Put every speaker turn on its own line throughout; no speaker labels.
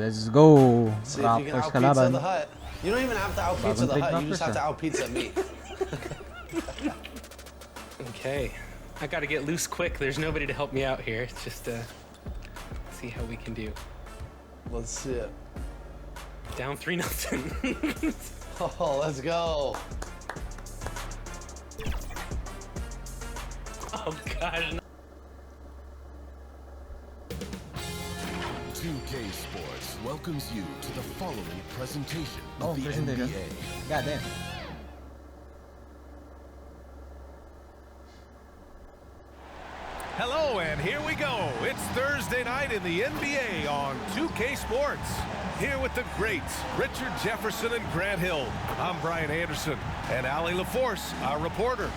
Let's go.
See if you can
Raptors
out pizza the
kalaban.
hut. You don't even have to out pizza the
Bagong
hut.
trade
You just have to
Raptors,
out pizza me.
Okay, I gotta get loose quick. There's nobody to help me out here. It's just see how we can do.
Let's see it.
Down 3-0.
Oh, let's go.
Oh gosh.
2K Sports welcomes you to the following presentation
Oh,
of the
presentation.
NBA.
God damn.
Hello, and here we go. It's Thursday night in the NBA on 2K Sports. Here with the greats, Richard Jefferson and Grant Hill. I'm Brian Anderson, and Ali LaForce, our reporter.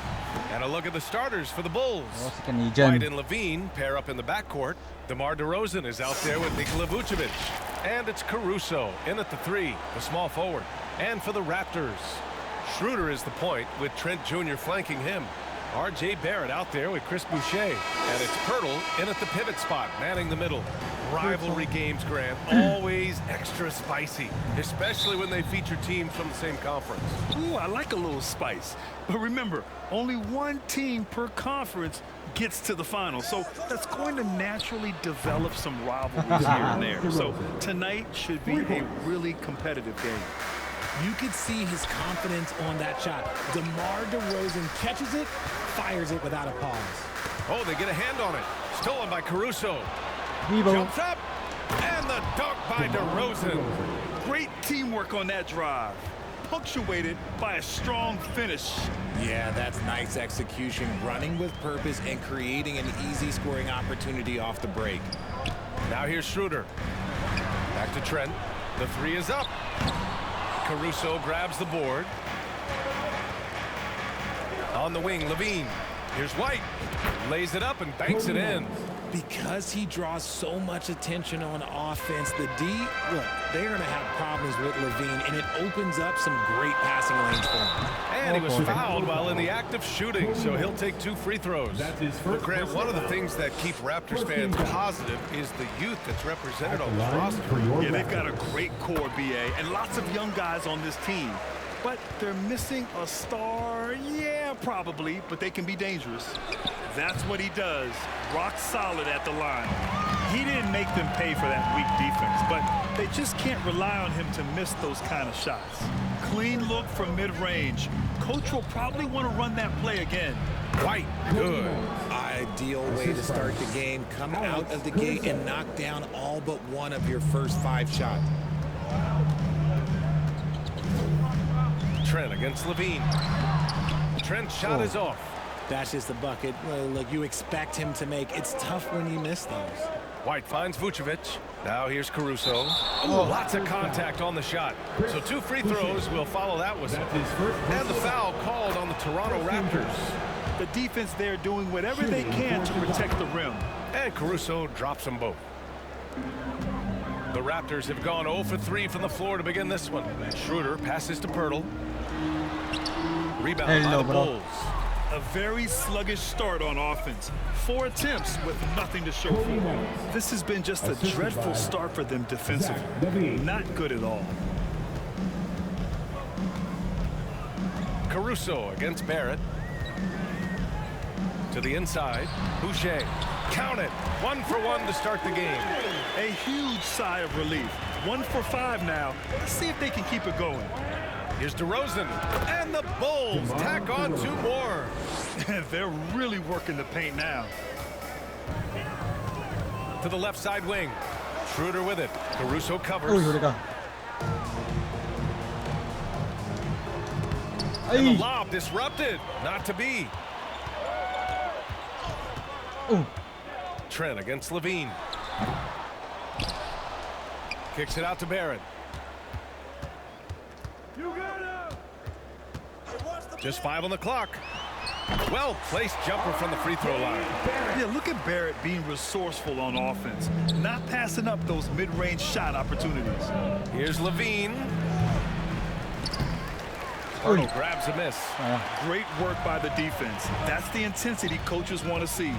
And a look at the starters for the Bulls.
Oh, si Canadian.
White and Levine pair up in the backcourt. DeMar DeRozan is out there with Nikola Vucevic. And it's Caruso in at the 3, the small forward. And for the Raptors, Schroeder is the point with Trent Jr. flanking him. R.J. Barrett out there with Chris Boucher. And it's Pirtle in at the pivot spot, manning the middle. Rivalry games, Grant, always extra spicy, especially when they feature teams from the same conference.
Ooh, I like a little spice. But remember, only one team per conference gets to the final. So that's going to naturally develop some rivalries here and there. So tonight should be a really competitive game.
You could see his confidence on that shot. DeMar DeRozan catches it, fires it without a pause.
Oh, they get a hand on it. Stolen by Caruso.
Vivo.
Jumps up, and the dunk by DeRozan.
Great teamwork on that drive, punctuated by a strong finish.
Yeah, that's nice execution, running with purpose and creating an easy scoring opportunity off the break.
Now here's Schroeder. Back to Trent. The 3 is up. Caruso grabs the board. On the wing, Levine. Here's White. Lays it up and banks it in.
Because he draws so much attention on offense, the D, look, they're going to have problems with Levine, and it opens up some great passing lanes for him.
And he was fouled while in the act of shooting, so he'll take 2 free throws. But Grant, one of the things that keep Raptors fans positive is the youth that's represented on this roster.
Yeah, they've got a great core, BA, and lots of young guys on this team. But they're missing a star, yeah, probably, but they can be dangerous. That's what he does, rock solid at the line. He didn't make them pay for that weak defense, but they just can't rely on him to miss those kind of shots. Clean look from mid-range. Coach will probably want to run that play again.
White, good.
Ideal way to start the game. Come out of the gate and knock down all but one of your first 5 shots.
Trent against Levine. Trent's shot is off.
That's just the bucket. Look, you expect him to make. It's tough when you miss those.
White finds Vucevic. Now here's Caruso. Oh, lots of contact on the shot. So 2 free throws will follow that whistle. And the foul called on the Toronto Raptors.
The defense there doing whatever they can to protect the rim.
And Caruso drops them both. The Raptors have gone 0 for 3 from the floor to begin this one. Schroeder passes to Pirtle. Rebound by the Bulls.
A very sluggish start on offense. 4 attempts with nothing to show for it. This has been just a dreadful start for them defensively. Not good at all.
Caruso against Barrett. To the inside. Boucher. Count it. 1 for 1 to start the game.
A huge sigh of relief. 1 for 5 now. Let's see if they can keep it going.
Here's DeRozan, and the Bulls tack on 2 more.
They're really working the paint now.
To the left side wing. Schroeder with it. Caruso covers.
Uy, huli ka.
And the
Ay!
lob disrupted. Not to be.
Oh.
Trent against Levine. Kicks it out to Barrett. Just 5 on the clock. Well-placed jumper from the free throw line.
Yeah, look at Barrett being resourceful on offense, not passing up those mid-range shot opportunities.
Here's Levine. Pirtle grabs a miss.
Great work by the defense. That's the intensity coaches want to see.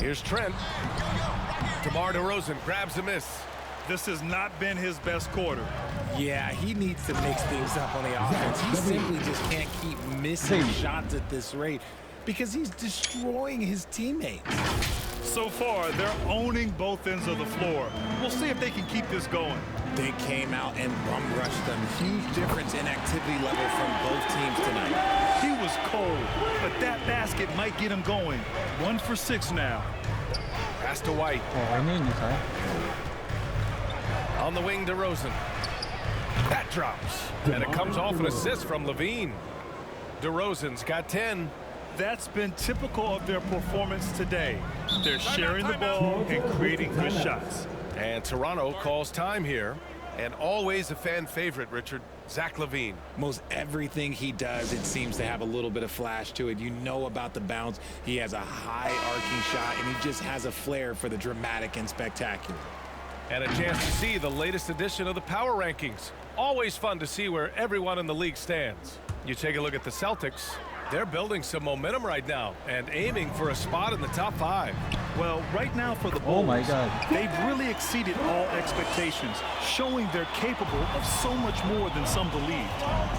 Here's Trent. DeMar DeRozan grabs a miss.
This has not been his best quarter.
Yeah, he needs to mix things up on the offense. He simply just can't keep missing shots at this rate because he's destroying his teammates.
So far, they're owning both ends of the floor. We'll see if they can keep this going.
They came out and bum rushed them. Huge difference in activity level from both teams tonight.
He was cold, but that basket might get him going. 1 for 6 now.
Pass to White.
Okay na yun, isa.
On the wing, DeRozan. That drops. And it comes off an assist from Levine. DeRozan's got 10.
That's been typical of their performance today. They're sharing the ball and creating good shots.
And Toronto calls time here. And always a fan favorite, Richard, Zach LaVine.
Most everything he does, it seems to have a little bit of flash to it. You know about the bounce. He has a high arcing shot, and he just has a flair for the dramatic and spectacular.
And a chance to see the latest edition of the power rankings. Always fun to see where everyone in the league stands. You take a look at the Celtics. They're building some momentum right now and aiming for a spot in the top 5.
Well, right now for the
Oh
Bulls,
my God.
they've really exceeded all expectations, showing they're capable of so much more than some believed.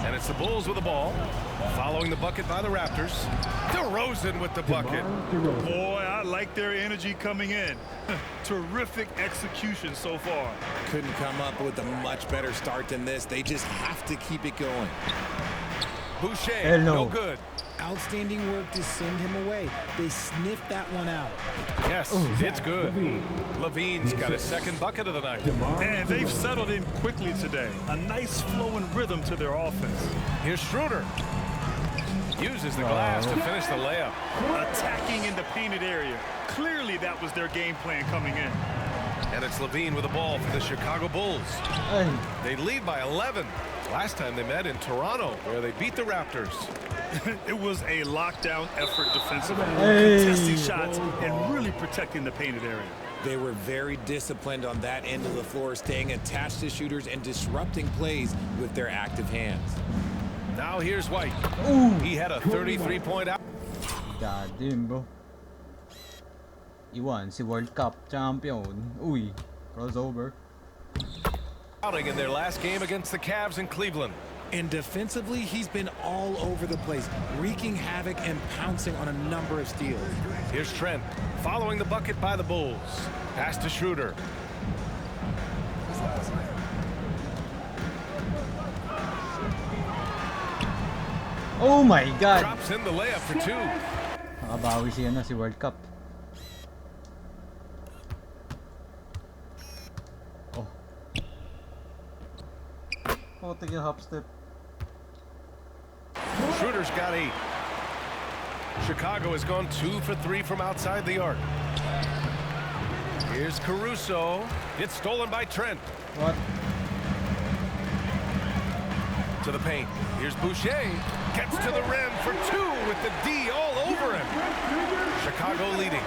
And it's the Bulls with the ball. Following the bucket by the Raptors. DeRozan with the bucket.
Boy, I like their energy coming in. Terrific execution so far.
Couldn't come up with a much better start than this. They just have to keep it going.
Boucher,
Hello.
no good.
Outstanding work to send him away. They sniffed that one out.
Yes, it's good. Levine's got his second bucket of the night.
And they've settled in quickly today. A nice flowing rhythm to their offense.
Here's Schroeder. Uses the glass to finish the layup.
Attacking in the painted area. Clearly that was their game plan coming in.
And it's Levine with the ball for the Chicago Bulls.
Ay,
They lead by 11. Last time they met in Toronto, where they beat the Raptors.
It was a lockdown effort defensively.
Hey.
Contesting shots and really protecting the painted area.
They were very disciplined on that end of the floor, staying attached to shooters and disrupting plays with their active hands.
Now here's White. He had a 33-point out.
God damn, bro. Iwan, si World Cup champion. Uy, crossover.
outing in their last game against the Cavs in Cleveland.
And defensively, he's been all over the place, wreaking havoc and pouncing on a number of steals.
Here's Trent, following the bucket by the Bulls. Pass to Schroeder.
Oh my God!
Drops in the layup for two.
Nakabawi siya na si World Cup. Oh. Oh, take a hop step.
Schroeder's got 8. Chicago has gone 2 for 3 from outside the arc. Here's Caruso. It's stolen by Trent.
What?
To the paint. Here's Boucher. Gets to the rim for 2 with the D all over him. Chicago leading.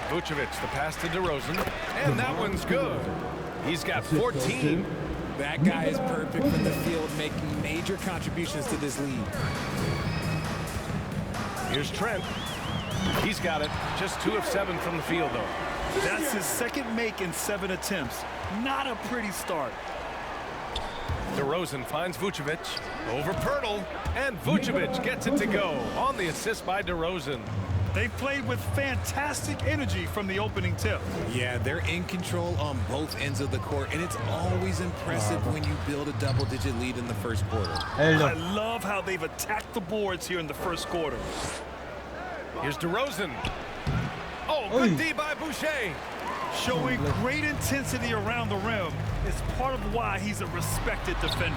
Vucevic, the pass to DeRozan. And that one's good. He's got 14.
That guy is perfect from the field, making major contributions to this lead.
Here's Trent. He's got it. Just 2 of 7 from the field, though.
That's his second make in 7 attempts. Not a pretty start.
DeRozan finds Vucevic over Pirtle, and Vucevic gets it to go on the assist by DeRozan.
They've played with fantastic energy from the opening tip.
Yeah, they're in control on both ends of the court, and it's always impressive when you build a double-digit lead in the first quarter.
Hello.
I love how they've attacked the boards here in the first quarter.
Here's DeRozan. Oh, good D by Boucher.
Showing great intensity around the rim is part of why he's a respected defender.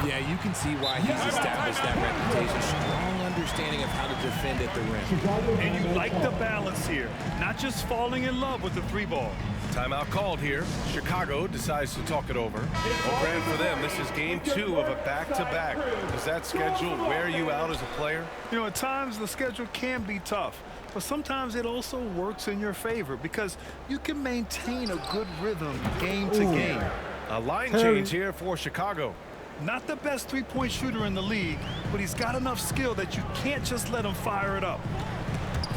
Yeah, you can see why he's established that reputation. Strong understanding of how to defend at the rim.
And you like the balance here, not just falling in love with the 3-ball.
Timeout called here. Chicago decides to talk it over. Well, Grant, for them, this is game 2 of a back-to-back. Does that schedule wear you out as a player?
You know, at times the schedule can be tough, but sometimes it also works in your favor because you can maintain a good rhythm game to game.
A line change here for Chicago.
Not the best 3-point shooter in the league, but he's got enough skill that you can't just let him fire it up.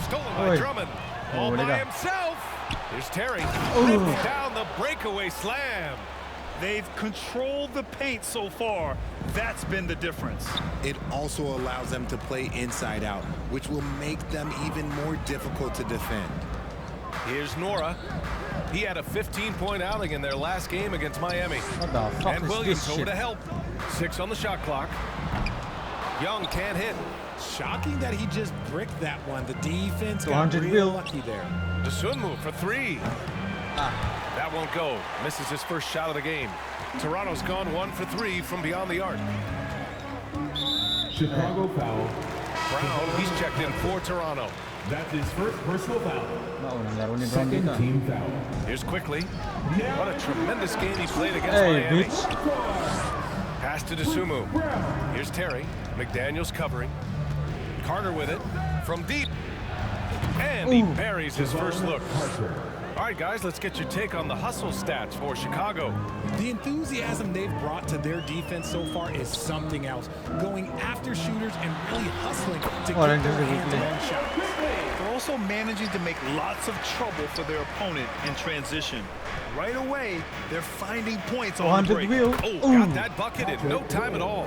Stolen by Drummond. All by
wala ka.
himself. Here's Terry.
Ooh.
Rips down the breakaway slam.
They've controlled the paint so far. That's been the difference.
It also allows them to play inside out, which will make them even more difficult to defend.
Here's Nora. He had a 15-point outing in their last game against Miami.
What the fuck
And
is
Williams
this
over
shit?
to help. 6 on the shot clock. Young can't hit.
Shocking that he just bricked that one. The defense got
200
real
Will.
lucky there.
DeSunmu for 3. That won't go. Misses his first shot of the game. Toronto's gone 1 for 3 from beyond the arc.
Chicago foul.
Brown, he's checked in for Toronto.
That's his first personal foul.
Naunang laro ni Brown
Second
dito.
team foul.
Here's quickly. What a tremendous game he played against
Hey,
Miami.
bitch.
Pass to DeSunmu. Here's Terry. McDaniels covering. Carter with it. From deep. And he buries his first look. All right, guys, let's get your take on the hustle stats for Chicago.
The enthusiasm they've brought to their defense so far is something else. Going after shooters and really hustling to
Oh,
get
that's
their
a good
hands
play.
on shots.
They're also managing to make lots of trouble for their opponent in transition. Right away, they're finding points on the
100
break.
Will.
Oh, got that bucket in no time at all.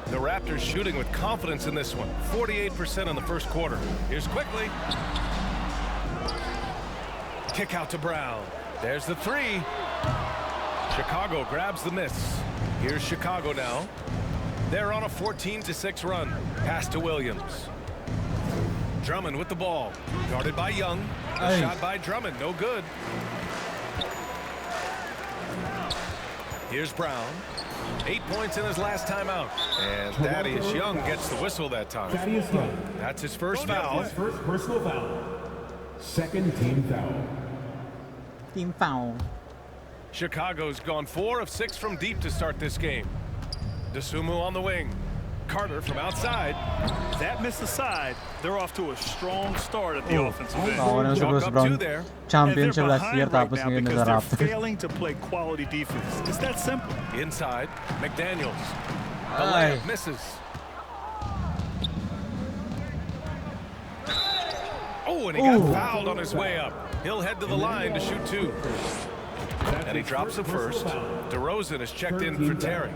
The Raptors shooting with confidence in this one. 48% in the first quarter. Here's quickly. Kick out to Brown. There's the 3. Chicago grabs the miss. Here's Chicago now. They're on a 14-6 run. Pass to Williams. Drummond with the ball. Guarded by Young. A
Hey.
shot by Drummond. No good. Here's Brown. 8 points in his last time out. And Thaddeus Young gets the whistle that time.
Thaddeus Young.
That's his first foul.
His first personal foul. Second team foul.
Team foul.
Chicago's gone 4 of 6 from deep to start this game. DeSunmu on the wing. Carter from outside.
That miss aside, they're off to a strong start at the offensive end.
Ako naman si
Chalk
Bruce
up
Brown.
2 there.
Champion
And
siya
they're
last year
behind right
tapos
now
ngayon
because
nasa
they're
Raptors.
failing to play quality defense. It's that simple.
Inside. McDaniels. The
Ay.
layup misses. Oh, and he got fouled on his way up. He'll head to the line to shoot 2. And he drops the first. DeRozan is checked in for Terry.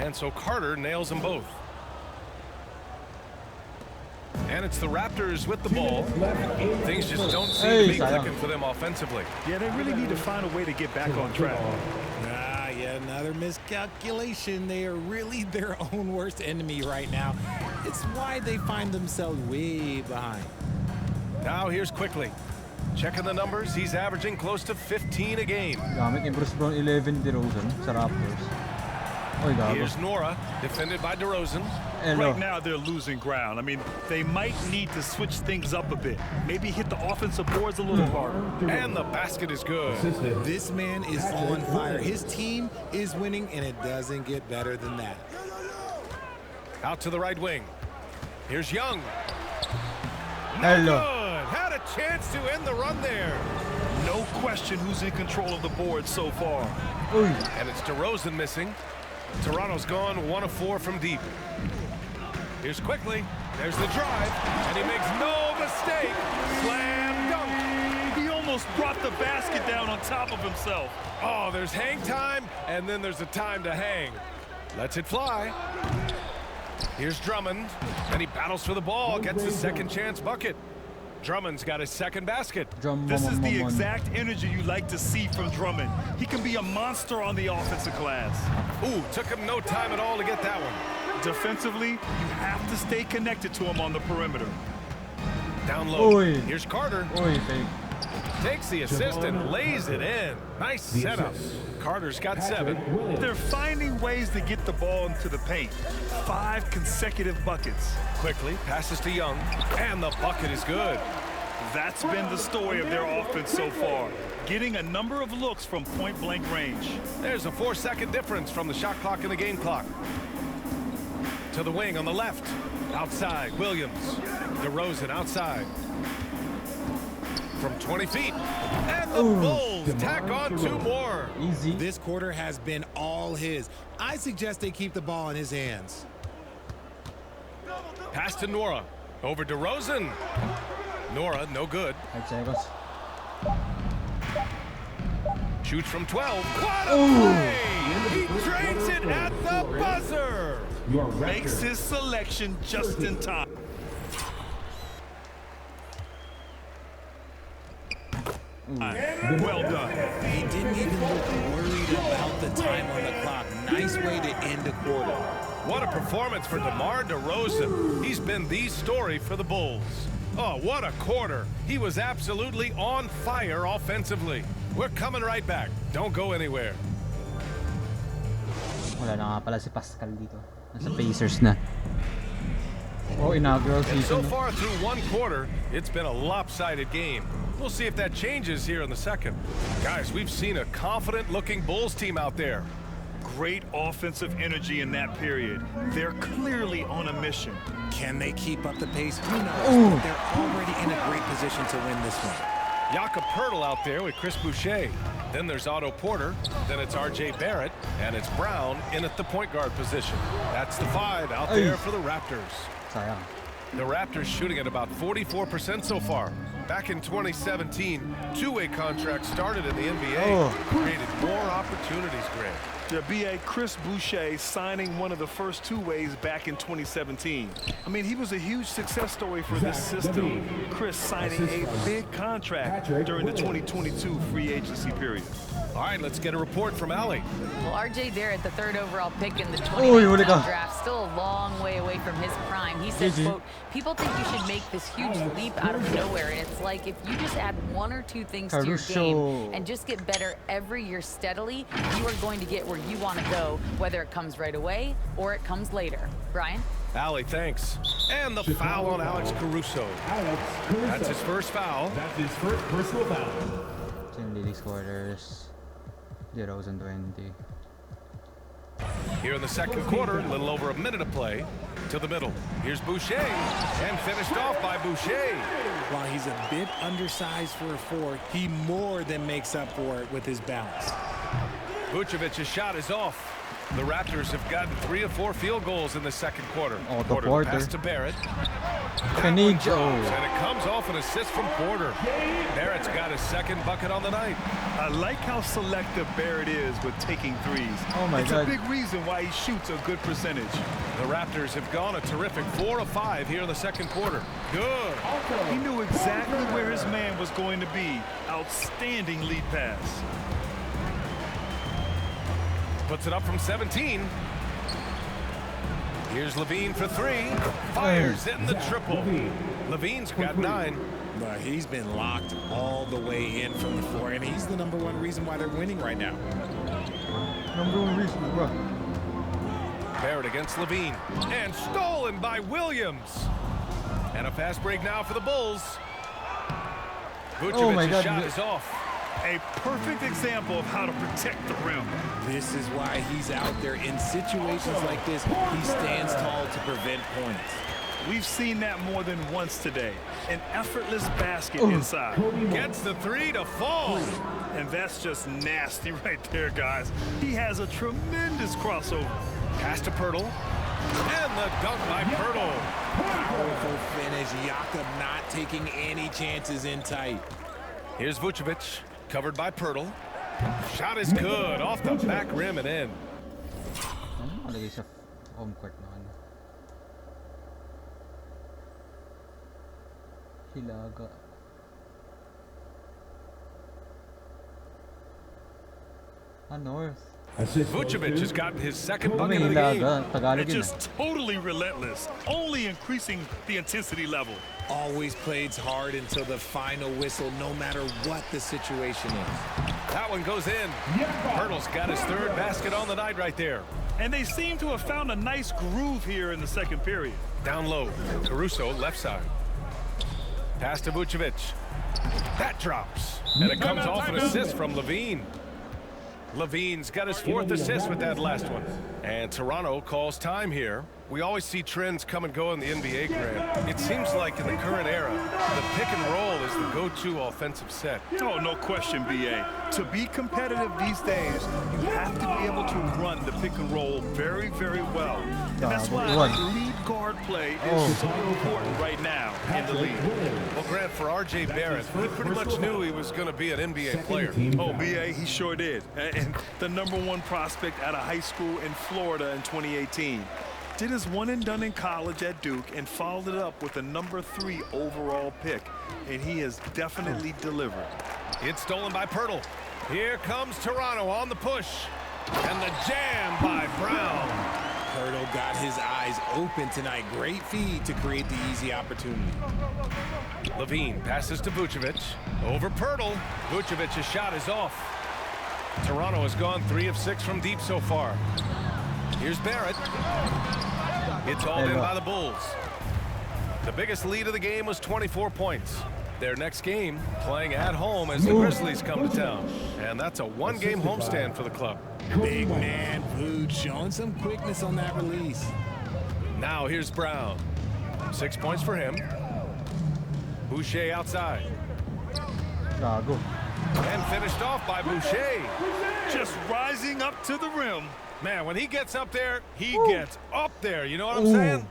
And so Carter nails them both. And it's the Raptors with the ball. Things just don't seem to be
sayang.
clicking for them offensively.
Yeah, they really need to find a way to get back on track.
Yeah, another miscalculation. They are really their own worst enemy right now. It's why they find themselves way behind.
Now here's quickly. Checking the numbers, he's averaging close to 15 a game.
Gamit ni Bruce Brown 11 DeRozan sa Raptors. Oy, gago.
Here's Nora, defended by DeRozan.
Hello.
Right now, they're losing ground. I mean, they might need to switch things up a bit. Maybe hit the offensive boards a little harder.
And the basket is good.
This man is on fire. His team is winning, and it doesn't get better than that.
Out to the right wing. Here's Young.
Hello.
Good. Had a chance to end the run there.
No question who's in control of the board so far.
Uy.
And it's DeRozan missing. Toronto's gone 1 of 4 from deep. Here's quickly. There's the drive. And he makes no mistake. Slam dunk.
He almost brought the basket down on top of himself.
Oh, there's hang time, and then there's a time to hang. Lets it fly. Here's Drummond, and he battles for the ball, gets his second chance bucket. Drummond's got his second basket.
This is the exact energy you like to see from Drummond. He can be a monster on the offensive glass.
Ooh, took him no time at all to get that one.
Defensively, you have to stay connected to him on the perimeter.
Down low.
Oy.
Here's Carter.
Uy, fake.
Takes the assist and lays it in. Nice setup. Carter's got 7.
They're finding ways to get the ball into the paint. 5 consecutive buckets.
Quickly passes to Young, and the bucket is good.
That's been the story of their offense so far. Getting a number of looks from point-blank range.
There's a 4-second difference from the shot clock and the game clock. To the wing on the left. Outside, Williams. DeRozan outside. From 20 feet. And the Bulls tack on 2 more.
Easy.
This quarter has been all his. I suggest they keep the ball in his hands.
Pass to Nora. Over DeRozan. Nora, no good.
5 seconds.
Shoots from 12. What a play! He drains it at the buzzer.
Your
Makes
Raptors.
his selection just in time. Well done.
He didn't even look worried about the time on the clock. Nice way to end a quarter.
What a performance for DeMar DeRozan. He's been the story for the Bulls. Oh, what a quarter. He was absolutely on fire offensively. We're coming right back. Don't go anywhere.
Wala na nga pala si Pascal dito. Nasa Pacers na. Oh, inaugural
And so
season.
far through one quarter, it's been a lopsided game. We'll see if that changes here in the second. Guys, we've seen a confident-looking Bulls team out there.
Great offensive energy in that period. They're clearly on a mission.
Can they keep up the pace? Who knows? But they're already in a great position to win this one.
Jakob Poeltl out there with Chris Boucher. Then there's Otto Porter. Then it's R.J. Barrett. And it's Brown in at the point guard position. That's the 5 out there for the Raptors.
Sayang.
The Raptors shooting at about 44% so far. Back in 2017, two-way contracts started in the NBA. Created more opportunities, Grant.
The BA Chris Boucher signing one of the first two-ways back in 2017. I mean, he was a huge success story for this system. Chris signing a big contract during the 2022 free agency period.
All right, let's get a report from Allie.
Well, R.J. Barrett, the 3rd overall pick in the 2019
Uy,
draft, still a long way away from his prime. He said, quote, people think you should make this huge leap out of nowhere. And it's like if you just add 1 or 2 things to your game and just get better every year steadily, you are going to get where you want to go, whether it comes right away or it comes later. Brian?
Allie, thanks. And the foul on Alex Caruso.
Alex Caruso.
That's his first foul.
That's his first personal foul.
Team leading scorers. DeRozan 20.
Here in the second quarter, a little over a minute of play. To the middle. Here's Boucher. And finished off by Boucher.
While he's a bit undersized for a 4, he more than makes up for it with his balance.
Vucevic's shot is off. The Raptors have gotten 3 of 4 field goals in the second quarter.
Otto Porter.
Pass to Barrett.
Penny
And it comes off an assist from Porter. Barrett's got his second bucket on the night.
I like how selective Barrett is with taking threes.
Oh my
it's
God.
a big reason why he shoots a good percentage.
The Raptors have gone a terrific 4 of 5 here in the second quarter. Good.
He knew exactly where his man was going to be. Outstanding lead pass.
Puts it up from 17. Here's Levine for 3. Fires in the triple. Levine's got 9.
But he's been locked all the way in from the floor, and he's the #1 reason why they're winning right now.
#1 reason, bro.
Barrett against Levine. And stolen by Williams. And a fast break now for the Bulls. Vucevic's shot is off.
A perfect example of how to protect the rim.
This is why he's out there in situations like this. He stands tall to prevent points.
We've seen that more than once today. An effortless basket inside.
Gets the 3 to fall.
And that's just nasty right there, guys. He has a tremendous crossover.
Pass to Poeltl. And the dunk by Poeltl.
Powerful finish. Jakob not taking any chances in tight.
Here's Vucevic. Covered by Poeltl. Shot is good. Off the back rim and in.
Ano nakalagay sa home court na ano? Hilaga. North.
Vucevic has gotten his second
Ano
bucket of the game.
hilaga? Tagalog
They're
yun.
just totally relentless, only increasing the intensity level.
Always plays hard until the final whistle, no matter what the situation is.
That one goes in. Poeltl's got his 3rd basket on the night right there.
And they seem to have found a nice groove here in the second period.
Down low. Caruso, left side. Pass to Vucevic. That drops. And it comes off an assist from Levine. Levine's got his 4th assist with that last one. And Toronto calls time here. We always see trends come and go in the NBA, Grant. It seems like in the current era, the pick and roll is the go-to offensive set.
Oh, no question, BA. To be competitive these days, you have to be able to run the pick and roll very, very well. And that's why lead guard play is so important right now in the league.
Well, Grant, for R.J. Barrett, he pretty much knew he was going to be an NBA player.
Oh, B.A., he sure did. And the #1 prospect out of high school in Florida in 2018. Did his one and done in college at Duke and followed it up with a #3 overall pick. And he has definitely delivered.
It's stolen by Pirtle. Here comes Toronto on the push. And the jam by Brown.
Pirtle got his eyes open tonight. Great feed to create the easy opportunity.
Levine passes to Vucevic. Over Pirtle. Vucevic's shot is off. Toronto has gone 3 of 6 from deep so far. Here's Barrett. It's hauled in by the Bulls. The biggest lead of the game was 24 points. Their next game playing at home as the Grizzlies come to town. And that's a 1-game homestand for the club.
Big man Vooch showing some quickness on that release.
Now here's Brown. 6 points for him. Boucher outside.
Gago.
And finished off by Boucher.
Just rising up to the rim.
Man, when he gets up there, he gets up there. You know what I'm saying?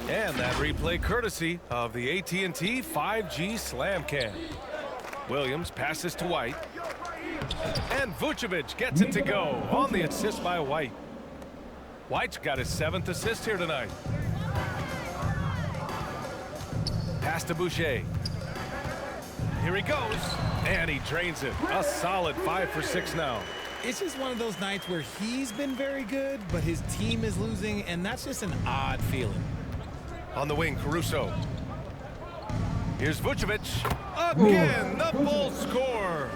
And that replay courtesy of the AT&T 5G Slam Cam. Williams passes to White. And Vucevic gets it to go on the assist by White. White's got his 7th assist here tonight. Pass to Boucher. Here he goes. And he drains it. A solid 5 for 6 now.
It's just one of those nights where he's been very good, but his team is losing, and that's just an odd feeling.
On the wing, Caruso. Here's Vucevic. Again, the Bulls score.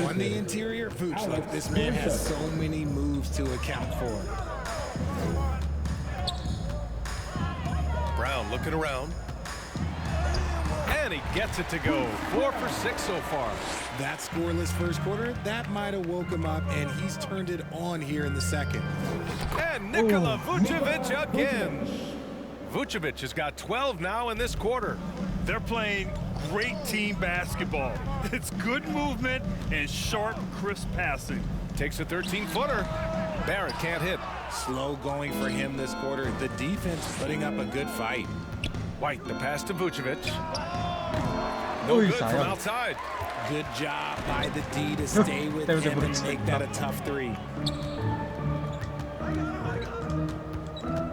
On the interior, Vooch, look, this man has so many moves to account for.
Brown looking around. And he gets it to go. 4 for 6 so far.
That scoreless first quarter, that might have woke him up, and he's turned it on here in the second.
And Nikola Vucevic again. Vucevic has got 12 now in this quarter.
They're playing great team basketball. It's good movement and sharp, crisp passing.
Takes a 13-footer. Barrett can't hit.
Slow going for him this quarter. The defense putting up a good fight.
White, the pass to Vucevic. No good from outside.
Good job by the D to stay with him and make that a tough 3.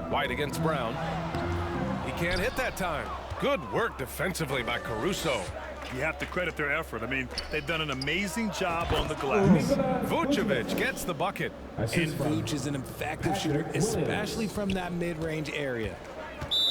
White against Brown. He can't hit that time. Good work defensively by Caruso.
You have to credit their effort. I mean, they've done an amazing job on the glass.
Vucevic gets the bucket.
And Vooch is an effective shooter, especially from that mid-range area.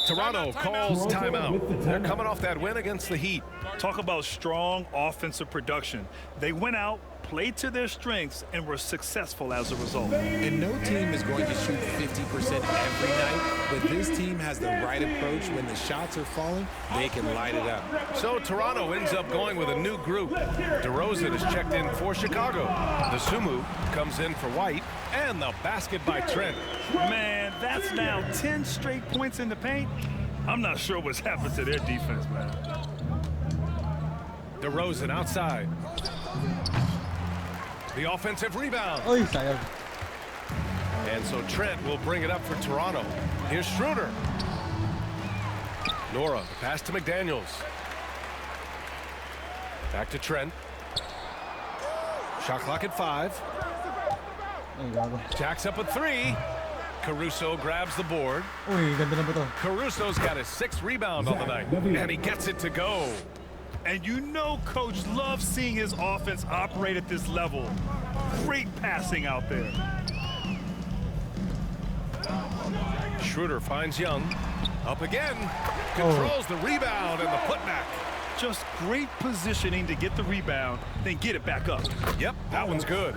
Toronto calls timeout. They're coming off that win against the Heat.
Talk about strong offensive production. They went out, played to their strengths, and were successful as a result.
And no team is going to shoot 50% every night, but this team has the right approach. When the shots are falling, they can light it up.
So Toronto ends up going with a new group. DeRozan is checked in for Chicago. The Sumu comes in for White, and the basket by Trent.
Man, that's now 10 straight points in the paint. I'm not sure what's happened to their defense, man.
DeRozan outside. The offensive rebound.
Oy, sayang.
And so Trent will bring it up for Toronto. Here's Schroeder. Nora, the pass to McDaniels. Back to Trent. Shot clock at 5.
Ay, gago.
Jacks up a 3. Caruso grabs the board.
Uy, ganda na ba to?
Caruso's got his 6th rebound on the night. And he gets it to go.
And you know Coach loves seeing his offense operate at this level. Great passing out there.
Schroeder finds Young. Up again. Controls the rebound and the putback.
Just great positioning to get the rebound, then get it back up.
Yep, that one's good.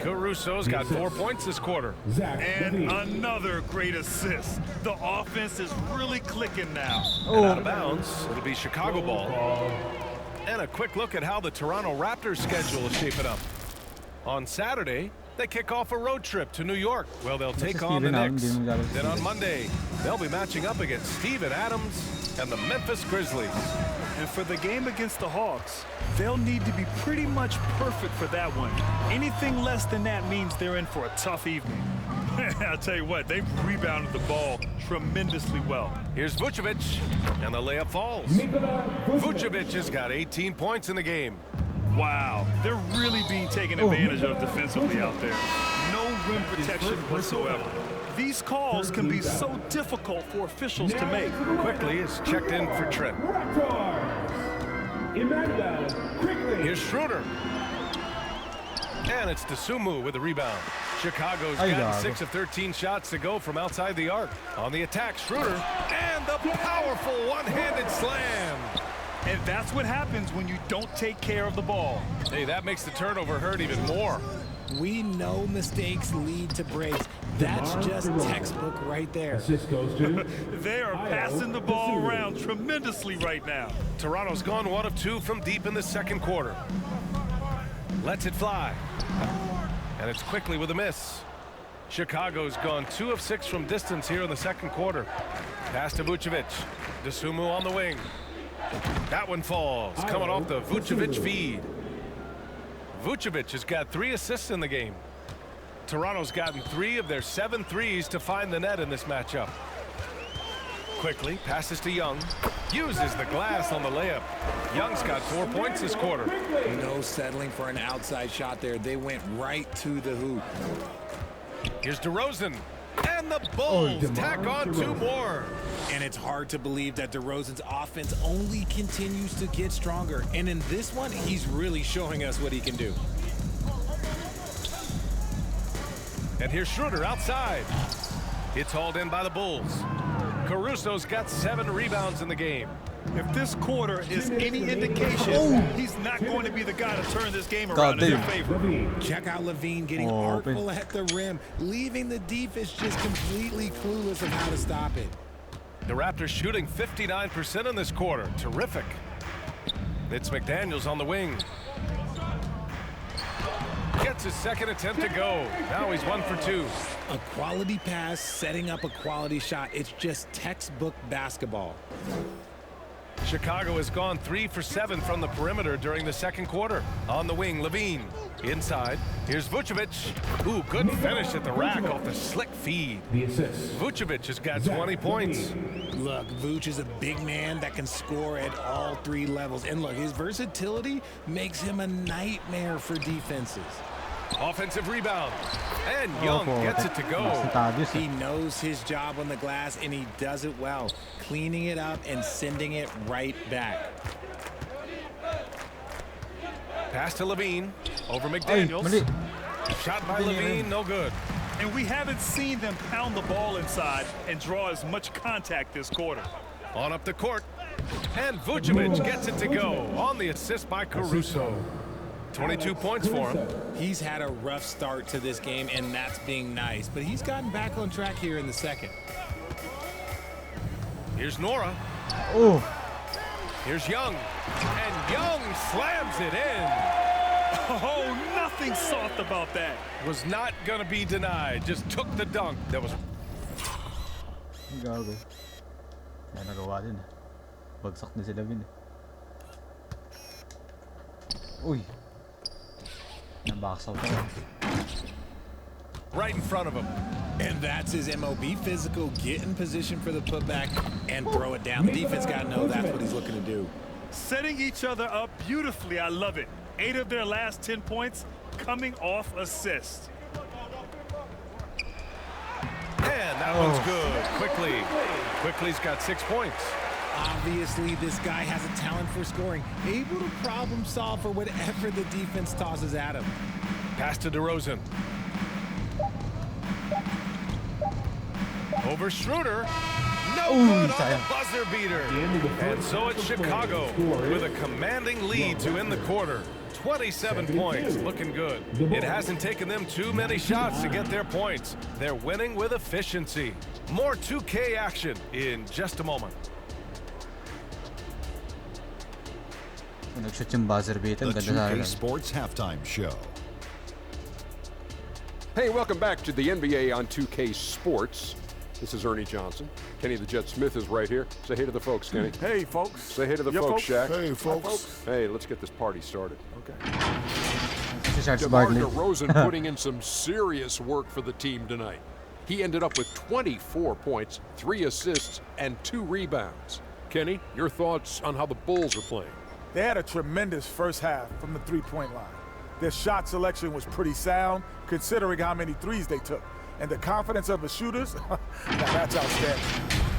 Caruso's got 4 points this quarter.
And another great assist. The offense is really clicking now.
And out of bounds, it'll be Chicago ball. And a quick look at how the Toronto Raptors schedule is shaping up. On Saturday, They kick off a road trip to New York. Well, they'll take on the
Steven Adams,
Knicks.
hindi mo gagalawin
Then on
Steven.
Monday, they'll be matching up against Steven Adams and the Memphis Grizzlies.
And for the game against the Hawks, they'll need to be pretty much perfect for that one. Anything less than that means they're in for a tough evening. I'll tell you what, they've rebounded the ball tremendously well.
Here's Vucevic, and the layup falls. Vucevic has got 18 points in the game.
Wow, they're really being taken advantage of defensively out there. No rim protection whatsoever. These calls can be so difficult for officials to make.
Quickly is checked in for Trent. Here's Schroeder. And it's Dosunmu with the rebound. Chicago's gotten 6 of 13 shots to go from outside the arc. On the attack, Schroeder. And the powerful one-handed slam.
And that's what happens when you don't take care of the ball.
Hey, that makes the turnover hurt even more.
We know mistakes lead to breaks. That's just textbook right there.
Assist goes to
They are passing the ball around tremendously right now.
Toronto's gone 1 of 2 from deep in the second quarter. Lets it fly. And it's quickly with a miss. Chicago's gone 2 of 6 from distance here in the second quarter. Pass to Vucevic. Dosunmu on the wing. That one falls, coming off the Vucevic feed. Vucevic has got 3 assists in the game. Toronto's gotten 3 of their 7 threes to find the net in this matchup. Quickly passes to Young. Uses the glass on the layup. Young's got 4 points this quarter.
No settling for an outside shot there. They went right to the hoop.
Here's DeRozan. And the Bulls tack on 2 more.
And it's hard to believe that DeRozan's offense only continues to get stronger. And in this one, he's really showing us what he can do.
And here's Schroeder outside. It's hauled in by the Bulls. Caruso's got 7 rebounds in the game.
If this quarter is any indication, he's not going to be the guy to turn this game around in their favor.
Check out Levine getting artful at the rim, leaving the defense just completely clueless of how to stop it.
The Raptors shooting 59% in this quarter. Terrific. It's McDaniels on the wing. Gets his second attempt to go. Now he's 1 for 2.
A quality pass, setting up a quality shot. It's just textbook basketball.
Chicago has gone 3 for 7 from the perimeter during the second quarter. On the wing, Levine. Inside, here's Vucevic. Ooh, good finish at the rack off the slick feed.
the assist.
Vucevic has got 20 points.
Look, Vooch is a big man that can score at all 3 levels. And look, his versatility makes him a nightmare for defenses.
Offensive rebound. And Young gets it to go.
He knows his job on the glass, and he does it well, cleaning it up and sending it right back.
Pass to Levine. Over McDaniels. Shot by Levine, no good.
And we haven't seen them pound the ball inside and draw as much contact this quarter.
On up the court. And Vucevic gets it to go on the assist by Caruso. 22 points for him.
He's had a rough start to this game, and that's being nice. But he's gotten back on track here in the second.
Here's Nora. Here's Young. And Young slams it in.
Oh, nothing soft about that.
Was not going to be denied. Just took the dunk. That was...
Gago. Kaya nagawa din. Bagsak na sila Vin. Uy.
Right in front of him.
And that's his MOB physical. Get in position for the putback and throw it down. The defense got to know that's what he's looking to do.
Setting each other up beautifully. I love it. 8 of their last 10 points coming off assists.
And that one's good. Quickly's got 6 points.
Obviously, this guy has a talent for scoring, able to problem solve for whatever the defense tosses at him.
Pass to DeRozan. Over Schroeder. No good on the buzzer beater. And so it's Chicago with a commanding lead to end the quarter. 27 points, looking good. It hasn't taken them too many shots to get their points. They're winning with efficiency. More 2K action in just a moment.
The 2K Sports Halftime Show.
Hey, welcome back to the NBA on 2K Sports. This is Ernie Johnson. Kenny the Jet Smith is right here. Say hey to the folks, Kenny.
Hey, folks.
Say hey to the folks, Shaq.
Hey, folks.
Hey, let's get this party started.
Okay.
DeMar DeRozan putting in some serious work for the team tonight. He ended up with 24 points, 3 assists, and 2 rebounds. Kenny, your thoughts on how the Bulls are playing?
They had a tremendous first half from the three-point line. Their shot selection was pretty sound, considering how many threes they took. And the confidence of the shooters, now that's outstanding.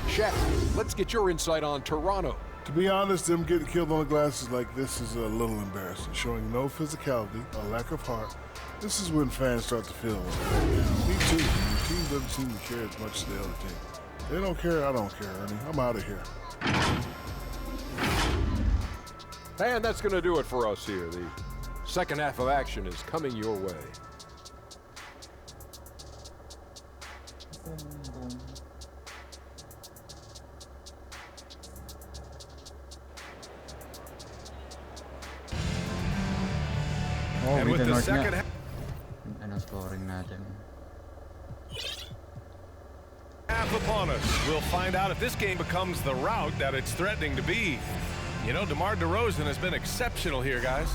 Shaq, let's get your insight on Toronto.
To be honest, them getting killed on the glasses like this is a little embarrassing, showing no physicality, a lack of heart. This is when fans start to feel like, me too. The team doesn't seem to care as much as the other team. They don't care, I don't care, Ernie. I'm out of here.
And that's going to do it for us here. The second half of action is coming your way.
And with the second half.
Scoring natin.
Half upon us. We'll find out if this game becomes the rout that it's threatening to be. You know, DeMar DeRozan has been exceptional here, guys.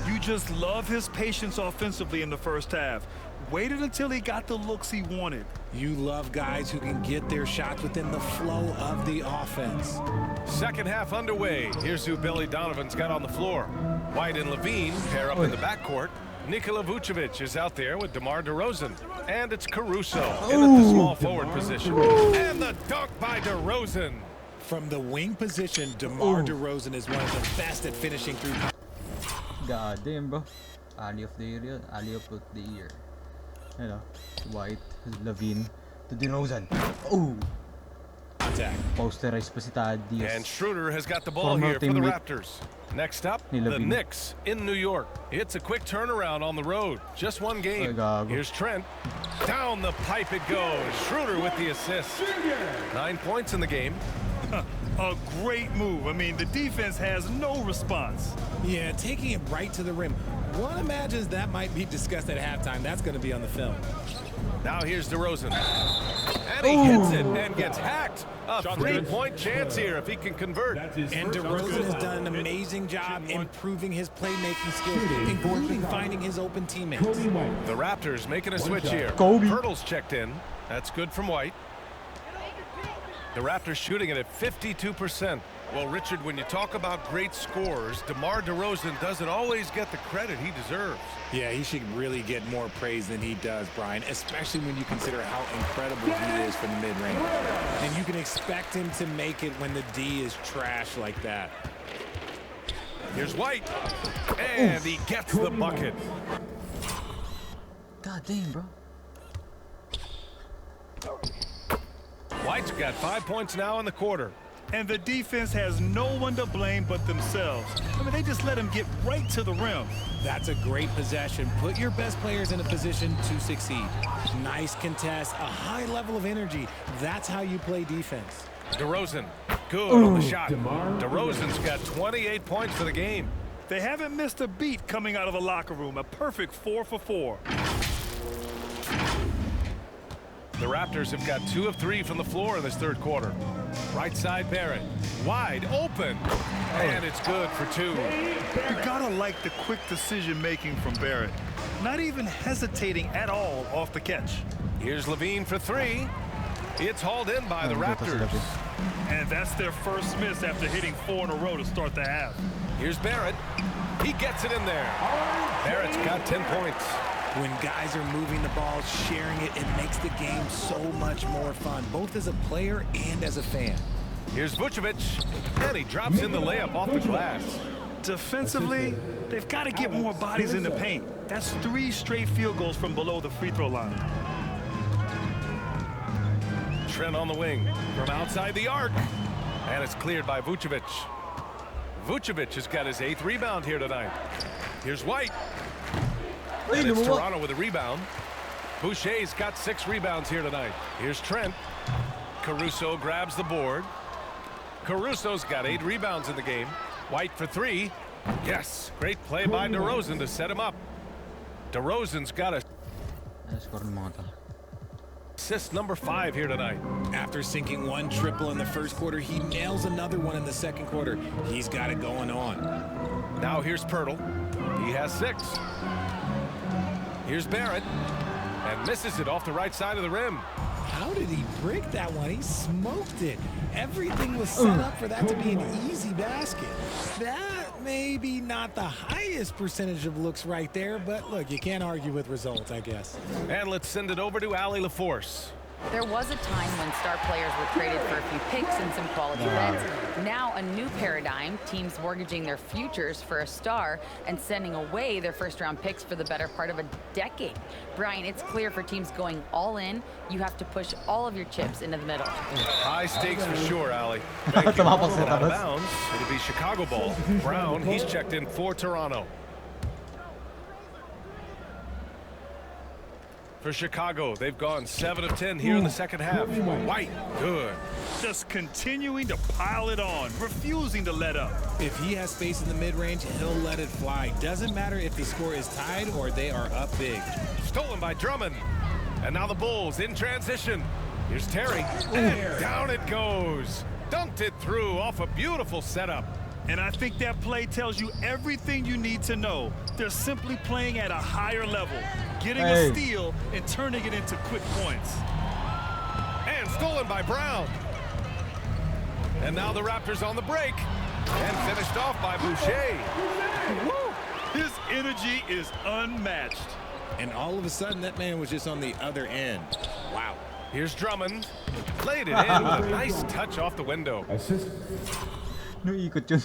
You just love his patience offensively in the first half. Waited until he got the looks he wanted.
You love guys who can get their shots within the flow of the offense.
Second half underway. Here's who Billy Donovan's got on the floor. White and Levine pair up in the backcourt. Nikola Vucevic is out there with DeMar DeRozan. And it's Caruso in at the small forward position. And the dunk by DeRozan.
From the wing position, DeMar DeRozan is one of the best at finishing through.
God damn, bro. Alley of the year, alley of the year. You know, White, Levine, to DeRozan. Oh! Posterized pa si Thaddeus.
And Schroeder has got the ball here for the Raptors. Next up, the Knicks in New York. It's a quick turnaround on the road. Just one game. Here's Trent. Down the pipe it goes. Schroeder with the assist. 9 points in the game.
A great move. I mean, the defense has no response.
Yeah, taking it right to the rim. One imagines that might be discussed at halftime. That's going to be on the film.
Now here's DeRozan. And he hits it and gets hacked. A 3-point chance here if he can convert.
And DeRozan has done an amazing job improving his playmaking skills, including finding his open teammates.
The Raptors making a switch here. Pirtle's checked in. That's good from White. The Raptors shooting it at 52%. Well, Richard, when you talk about great scorers, DeMar DeRozan doesn't always get the credit he deserves.
Yeah, he should really get more praise than he does, Brian, especially when you consider how incredible he is from the mid-range. And you can expect him to make it when the D is trash like that.
Here's White, and he gets the bucket.
God damn, bro.
White's got 5 points now in the quarter.
And the defense has no one to blame but themselves. I mean, they just let him get right to the rim.
That's a great possession. Put your best players in a position to succeed. Nice contest, a high level of energy. That's how you play defense.
DeRozan, good on the shot. DeRozan's got 28 points for the game.
They haven't missed a beat coming out of the locker room. A perfect 4 for 4.
The Raptors have got 2 of 3 from the floor in this third quarter. Right side Barrett, wide open, and it's good for 2.
You gotta like the quick decision making from Barrett. Not even hesitating at all off the catch.
Here's Levine for 3. It's hauled in by the Raptors.
And that's their first miss after hitting 4 in a row to start the half.
Here's Barrett. He gets it in there. Barrett's got 10 points.
When guys are moving the ball, sharing it, it makes the game so much more fun, both as a player and as a fan.
Here's Vucevic, and he drops in the layup off the glass.
Defensively, they've got to get more bodies in the paint. That's 3 straight field goals from below the free throw line.
Trent on the wing from outside the arc, and it's cleared by Vucevic. Vucevic has got his 8th rebound here tonight. Here's White. And it's Toronto with a rebound. Boucher's got 6 rebounds here tonight. Here's Trent. Caruso grabs the board. Caruso's got 8 rebounds in the game. White for 3. Yes, great play by DeRozan to set him up. DeRozan's got a...
Score ng mga to.
Assist number 5 here tonight.
After sinking one triple in the first quarter, he nails another one in the second quarter. He's got it going on.
Now here's Pirtle. He has 6. Here's Barrett. And misses it off the right side of the rim.
How did he break that one? He smoked it. Everything was set up for that to be an easy basket. That may be not the highest percentage of looks right there, but look, you can't argue with results, I guess.
And let's send it over to Allie LaForce.
There was a time when star players were traded for a few picks and some quality vets. Now a new paradigm, teams mortgaging their futures for a star and sending away their first-round picks for the better part of a decade. Brian, it's clear for teams going all in, you have to push all of your chips into the middle.
High stakes for sure, Allie. Thank you. Out of bounds, it'll be Chicago ball. Brown, he's checked in for Toronto. For Chicago, they've gone 7 of 10 here in the second half. White, good.
Just continuing to pile it on, refusing to let up.
If he has space in the mid-range, he'll let it fly. Doesn't matter if the score is tied or they are up big.
Stolen by Drummond. And now the Bulls in transition. Here's Terry. And down it goes. Dunked it through off a beautiful setup.
And I think that play tells you everything you need to know. They're simply playing at a higher level, getting a steal and turning it into quick points.
And stolen by Brown. And now the Raptors on the break. And finished off by Boucher.
Woo! His energy is unmatched.
And all of a sudden, that man was just on the other end. Wow.
Here's Drummond. Laid it in with a nice touch off the window.
Assist.
No ikot yun.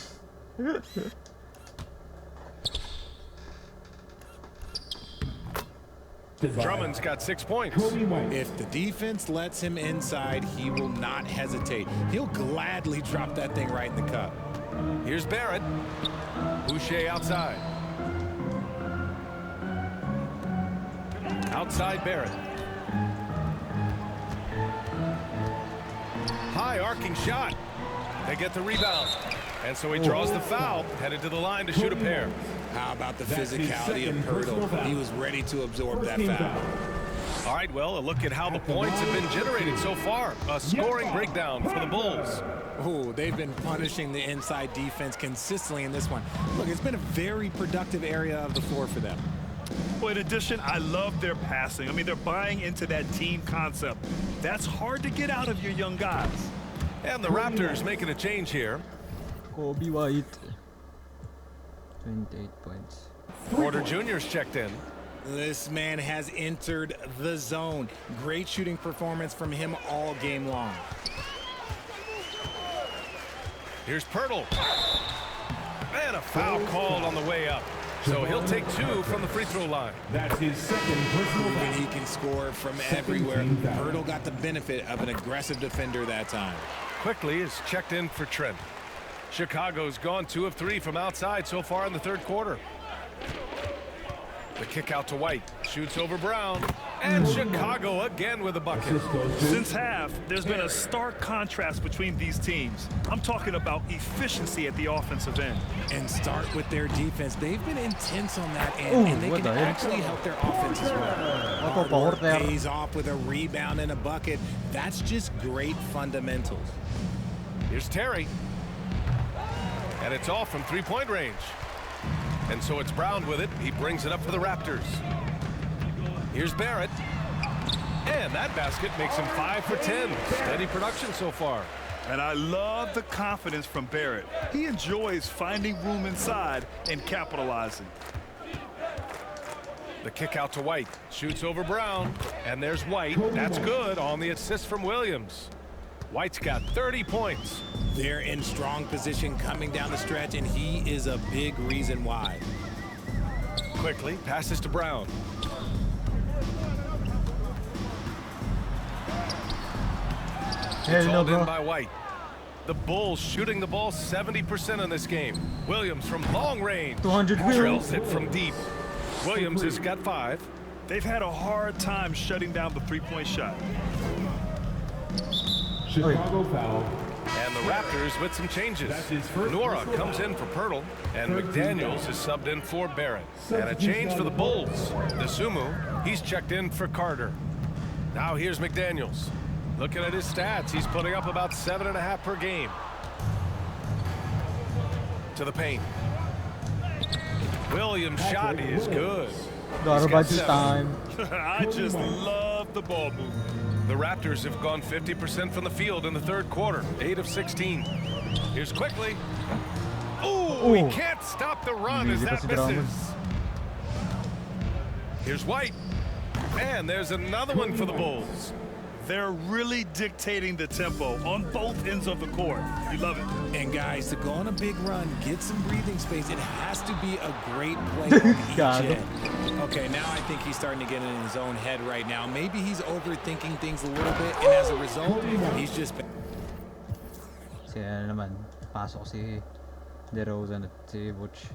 Drummond's got 6 points.
If the defense lets him inside, he will not hesitate. He'll gladly drop that thing right in the cup.
Here's Barrett. Boucher outside. Outside Barrett. High arcing shot. They get the rebound. And so he draws the foul, headed to the line to shoot a pair.
How about the physicality of Pirtle? He was ready to absorb that foul.
All right, well, a look at how the points have been generated so far. A scoring breakdown for the Bulls.
Oh, they've been punishing the inside defense consistently in this one. Look, it's been a very productive area of the floor for them.
Well, in addition, I love their passing. I mean, they're buying into that team concept. That's hard to get out of your young guys.
And the Raptors making a change here.
Kobe White. 28 points.
Porter Jr.'s checked in.
This man has entered the zone. Great shooting performance from him all game long.
Here's Pirtle. And a foul called on the way up. So he'll take 2 from the free throw line.
That's his second personal
Proven
foul.
he can score from everywhere. Pirtle got the benefit of an aggressive defender that time.
Quickly is checked in for Trent. Chicago's gone 2 of 3 from outside so far in the third quarter. The kick out to White. Shoots over Brown. And Chicago again with a bucket.
Since half, there's been a stark contrast between these teams. I'm talking about efficiency at the offensive end.
And start with their defense. They've been intense on that end, and they can actually help their offense as well. Hard work pays off with a rebound and a bucket. That's just great fundamentals.
Here's Terry. And it's off from three-point range. And so it's Brown with it. He brings it up for the Raptors. Here's Barrett. And that basket makes him 5 for 10. Steady production so far.
And I love the confidence from Barrett. He enjoys finding room inside and capitalizing.
The kick out to White. Shoots over Brown. And there's White. That's good on the assist from Williams. White's got 30 points.
They're in strong position coming down the stretch, and he is a big reason why.
Quickly passes to Brown. It's hauled in by White. The Bulls shooting the ball 70% in this game. Williams from long range.
200
drills it from deep. Williams has got 5.
They've had a hard time shutting down the three-point shot.
Chicago foul.
And And the Raptors with some changes. Nora comes in for Pirtle, and McDaniels is subbed in for Barrett. And a change for the Bulls. Nasumu, he's checked in for Carter. Now here's McDaniels. Looking at his stats, he's putting up about 7.5 per game. To the paint. Williams' shot is good.
Garbage time.
I just love the ball movement.
The Raptors have gone 50% from the field in the third quarter, 8 of 16. Here's quickly. Ooh, he can't stop the run as that misses. Here's White. And there's another one for the Bulls.
They're really dictating the tempo on both ends of the court. You love it.
And guys, to go on a big run, get some breathing space, it has to be a great play on each end. Okay, now I think he's starting to get in his own head right now. Maybe he's overthinking things a little bit, and as a result, he's just...
Kaya naman, pasok si DeRozan at si Vooch.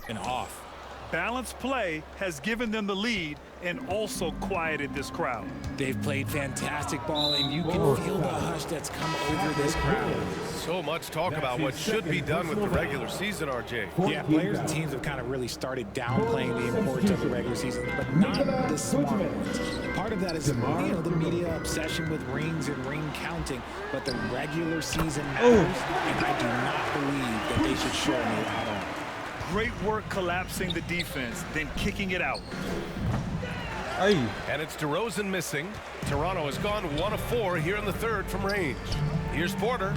And off. Balanced play has given them the lead and also quieted this crowd.
They've played fantastic ball, and you can feel the hush that's come over this crowd.
So much talk about what should be done with the regular season, RJ.
Yeah, players and teams have kind of really started downplaying the importance of the regular season, but not the smart ones. Part of that is, the media obsession with rings and ring counting, but the regular season matters, and I do not believe that they should show me out on.
Great work collapsing the defense, then kicking it out.
And it's DeRozan missing. Toronto has gone 1 of 4 here in the third from range. Here's Porter.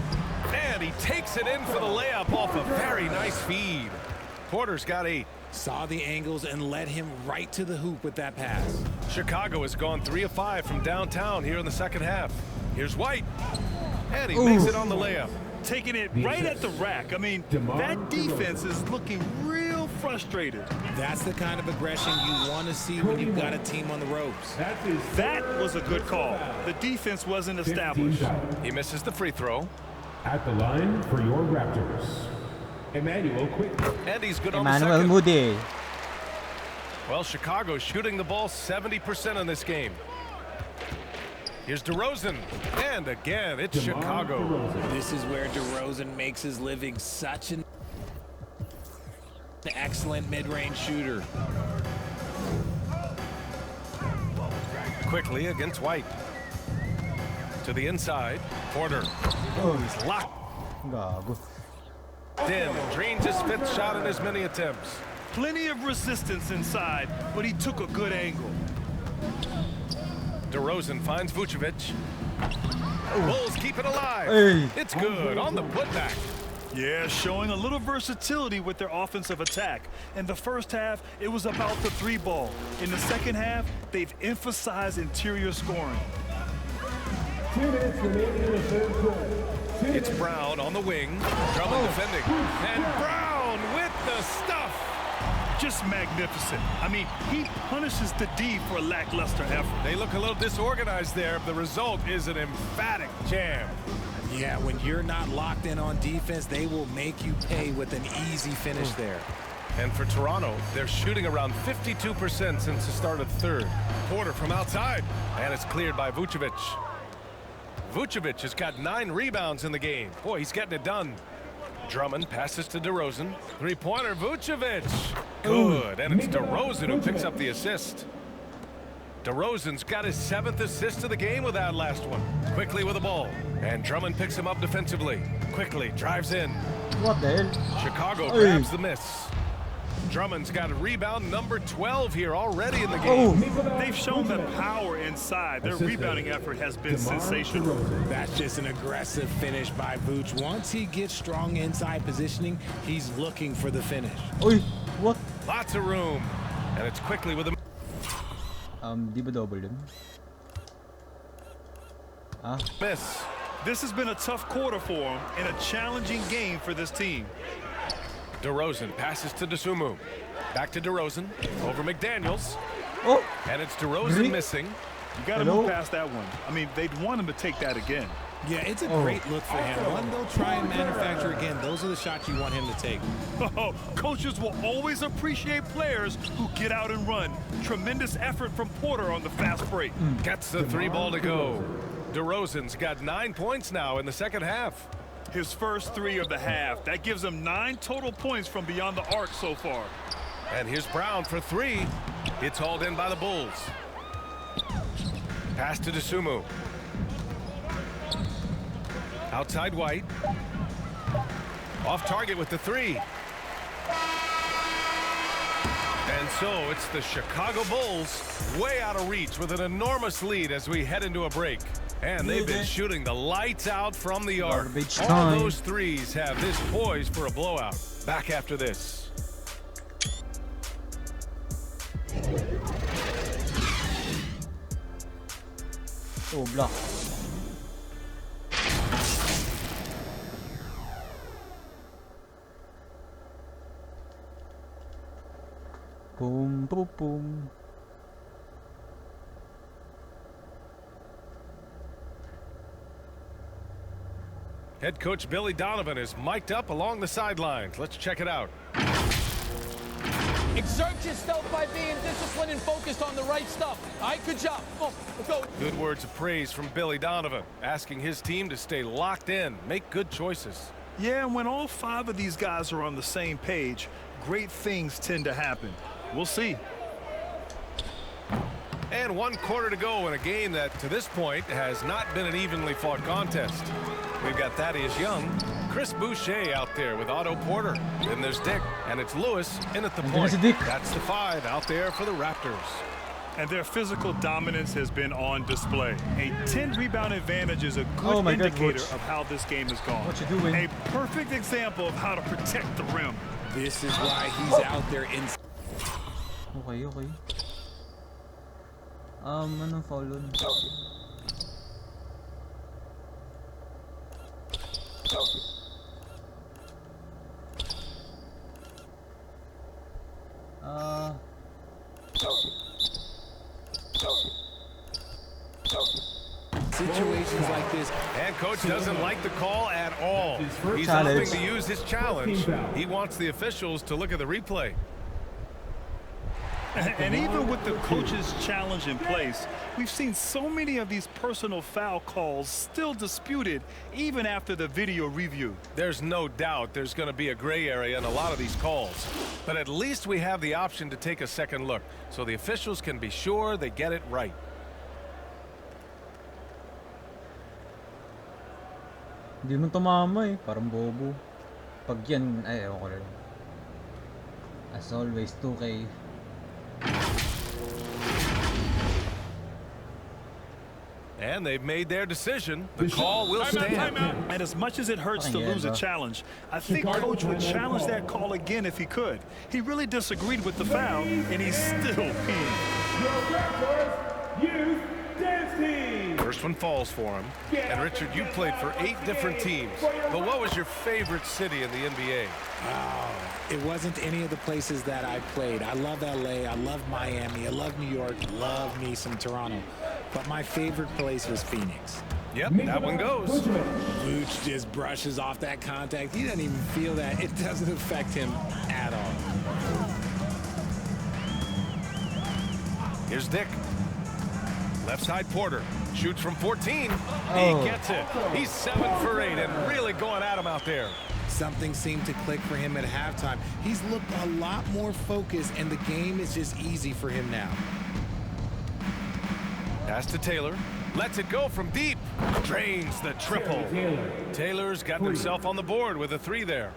And he takes it in for the layup off a very nice feed. Porter's got 8.
Saw the angles and led him right to the hoop with that pass.
Chicago has gone 3 of 5 from downtown here in the second half. Here's White. And he makes it on the layup.
Taking it right at the rack. I mean, that defense is looking real frustrated.
That's the kind of aggression you want to see when you've got a team on the ropes.
That was a good call. The defense wasn't established.
He misses the free throw.
At the line for your Raptors, Emmanuel Quickly.
And he's good on the second.
Moody.
Well, Chicago's shooting the ball 70% in this game. Here's DeRozan, and again, it's Chicago.
This is where DeRozan makes his living, such an excellent mid-range shooter.
Quickly against White. To the inside, Porter. Oh, he's locked. Then drains his 5th shot in as many attempts.
Plenty of resistance inside, but he took a good angle.
DeRozan finds Vucevic. Bulls keep it alive. It's good on the putback.
Yeah, showing a little versatility with their offensive attack. In the first half, it was about the 3-ball. In the second half, they've emphasized interior scoring.
2 minutes remaining in the third quarter.
It's Brown on the wing. Drummond defending. And Brown with the stuff.
Just magnificent. I mean, he punishes the D for a lackluster effort.
They look a little disorganized there. The result is an emphatic jam.
Yeah, when you're not locked in on defense, they will make you pay with an easy finish there.
And for Toronto, they're shooting around 52% since the start of the third. Porter from outside, and it's cleared by Vucevic. Vucevic has got 9 rebounds in the game. Boy, he's getting it done. Drummond passes to DeRozan. 3-pointer, Vucevic. Good, and it's DeRozan who picks up the assist. DeRozan's got his 7th assist of the game with that last one. Quickly with the ball, and Drummond picks him up defensively. Quickly drives in.
What the hell?
Chicago grabs the miss. Drummond's got a rebound number 12 here already in the game.
They've shown the power inside. Their rebounding effort has been sensational.
That's just an aggressive finish by Vooch. Once he gets strong inside positioning, he's looking for the finish.
What?
Lots of room. And it's quickly with him.
Di ba double yun?
Miss.
This has been a tough quarter for him and a challenging game for this team.
DeRozan passes to Dosunmu. Back to DeRozan. Over McDaniels. And it's DeRozan missing.
You got to move past that one. I mean, they'd want him to take that again.
Yeah, it's a great look for him. One they'll try and manufacture again. Those are the shots you want him to take.
Oh, coaches will always appreciate players who get out and run. Tremendous effort from Porter on the fast break.
Gets the 3-ball to go. DeRozan's got 9 points now in the second half.
His first 3 of the half. That gives him 9 total points from beyond the arc so far.
And here's Brown for 3. It's hauled in by the Bulls. Pass to DeSumo. Outside White. Off target with the 3. And so it's the Chicago Bulls way out of reach with an enormous lead as we head into a break. And they've been shooting the lights out from the arc. All those threes have this poised for a blowout. Back after this.
Oh, block. Boom, boom, boom.
Head coach Billy Donovan is mic'd up along the sidelines. Let's check it out.
Exert yourself by being disciplined and focused on the right stuff. All right, good job. Oh, let's go.
Good words of praise from Billy Donovan, asking his team to stay locked in, make good choices.
Yeah, and when all 5 of these guys are on the same page, great things tend to happen. We'll see.
And 1 quarter to go in a game that, to this point, has not been an evenly fought contest. We've got Thaddeus Young, Chris Boucher out there with Otto Porter. Then there's Dick, and it's Lewis in at the point. That's the 5 out there for the Raptors.
And their physical dominance has been on display. A 10-rebound advantage is a good indicator of how this game has gone.
What you doing?
A perfect example of how to protect the rim.
This is why he's out there in...
Okay, okay. Anong foul yun?
Situations like this.
And coach doesn't like the call at all. He's hoping to use his challenge. He wants the officials to look at the replay.
And even with the coach's challenge in place, we've seen so many of these personal foul calls still disputed even after the video review.
There's no doubt there's going to be a gray area in a lot of these calls. But at least we have the option to take a second look so the officials can be sure they get it right.
Hindi mo tumama eh. Parang bobo. Pag yan, ay, ewan ko lang. As always, 2K.
And they've made their decision. The call will stand.
And as much as it hurts to lose a challenge, I think coach would challenge that call again if he could. He really disagreed with the foul, and he's still peeing.
First one falls for him. And Richard, you played for 8 different teams. But what was your favorite city in the NBA?
Oh, it wasn't any of the places that I played. I love LA, I love Miami, I love New York, love me some Toronto. But my favorite place was Phoenix.
Yep, that one goes.
Vooch just brushes off that contact. He doesn't even feel that. It doesn't affect him at all.
Here's Dick. Left side Porter. Shoots from 14.
Oh.
He gets it. He's 7 for 8 and really going at him out there.
Something seemed to click for him at halftime. He's looked a lot more focused, and the game is just easy for him now.
Pass to Taylor. Lets it go from deep. Drains the triple. Taylor's gotten himself on the board with a 3 there.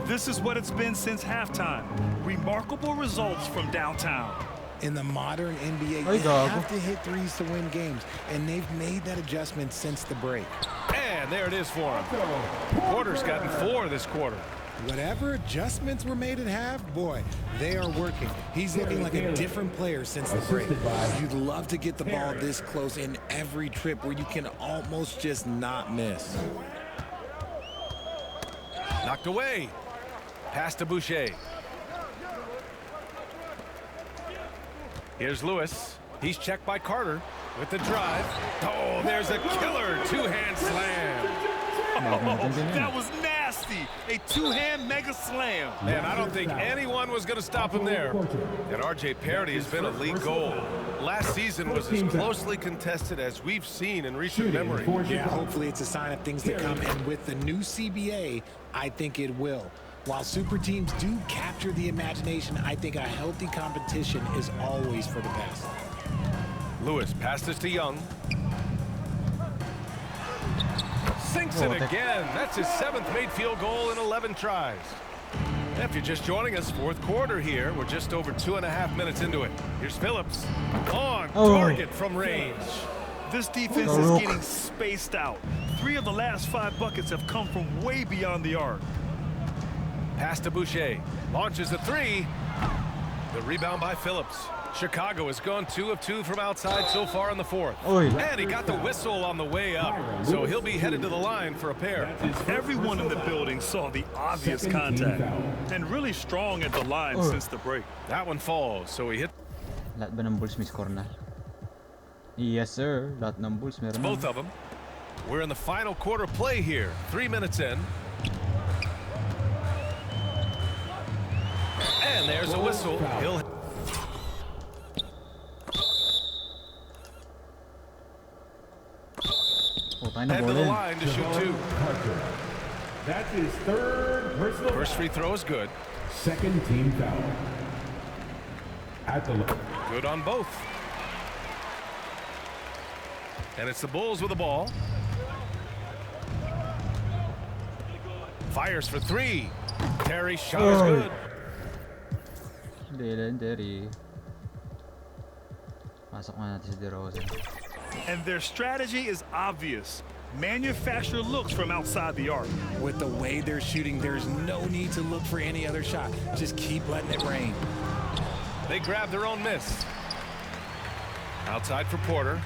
This is what it's been since halftime. Remarkable results from downtown.
In the modern NBA, you have to hit threes to win games, and they've made that adjustment since the break.
And there it is for him. Porter's gotten 4 this quarter.
Whatever adjustments were made at half, boy, they are working. He's looking like a different player since the break. You'd love to get the ball this close in every trip where you can almost just not miss.
Knocked away. Pass to Boucher. Here's Lewis. He's checked by Carter with the drive. Oh, there's a killer 2-hand slam.
Oh, that was nasty. A 2-hand mega slam.
Man, I don't think anyone was going to stop him there. And R.J. Parody has been a league goal. Last season was as closely contested as we've seen in recent memory.
Yeah, hopefully it's a sign of things to come. And with the new CBA, I think it will. While super teams do capture the imagination, I think a healthy competition is always for the best.
Lewis passes to Young. Sinks it again. That's his 7th made field goal in 11 tries. If you're just joining us, fourth quarter here. We're just over 2.5 minutes into it. Here's Phillips on target from range.
This defense is getting spaced out. 3 of the last 5 buckets have come from way beyond the arc.
Pass to Boucher. Launches a 3. The rebound by Phillips. Chicago has gone 2 of 2 from outside so far in the fourth. And he got the whistle on the way up. So he'll be headed to the line for a pair.
Everyone in the building saw the obvious contact. And really strong at the line since the break.
That one falls, so he hit.
Lahat ba ng Bulls may score na? Yes, sir. Lahat ng Bulls meron na.
Both of them. We're in the final quarter play here. 3 minutes in. And there's a whistle. He'll head to the line to shoot 2.
That's his 3rd personal.
First free throw is good.
2nd team foul. At the
good on both. And it's the Bulls with the ball. Fires for 3. Terry's shot is good.
Terry. Pasok na natin si DeRozan.
And their strategy is obvious. Manufacture looks from outside the arc.
With the way they're shooting, there's no need to look for any other shot. Just keep letting it rain.
They grab their own miss. Outside for Porter.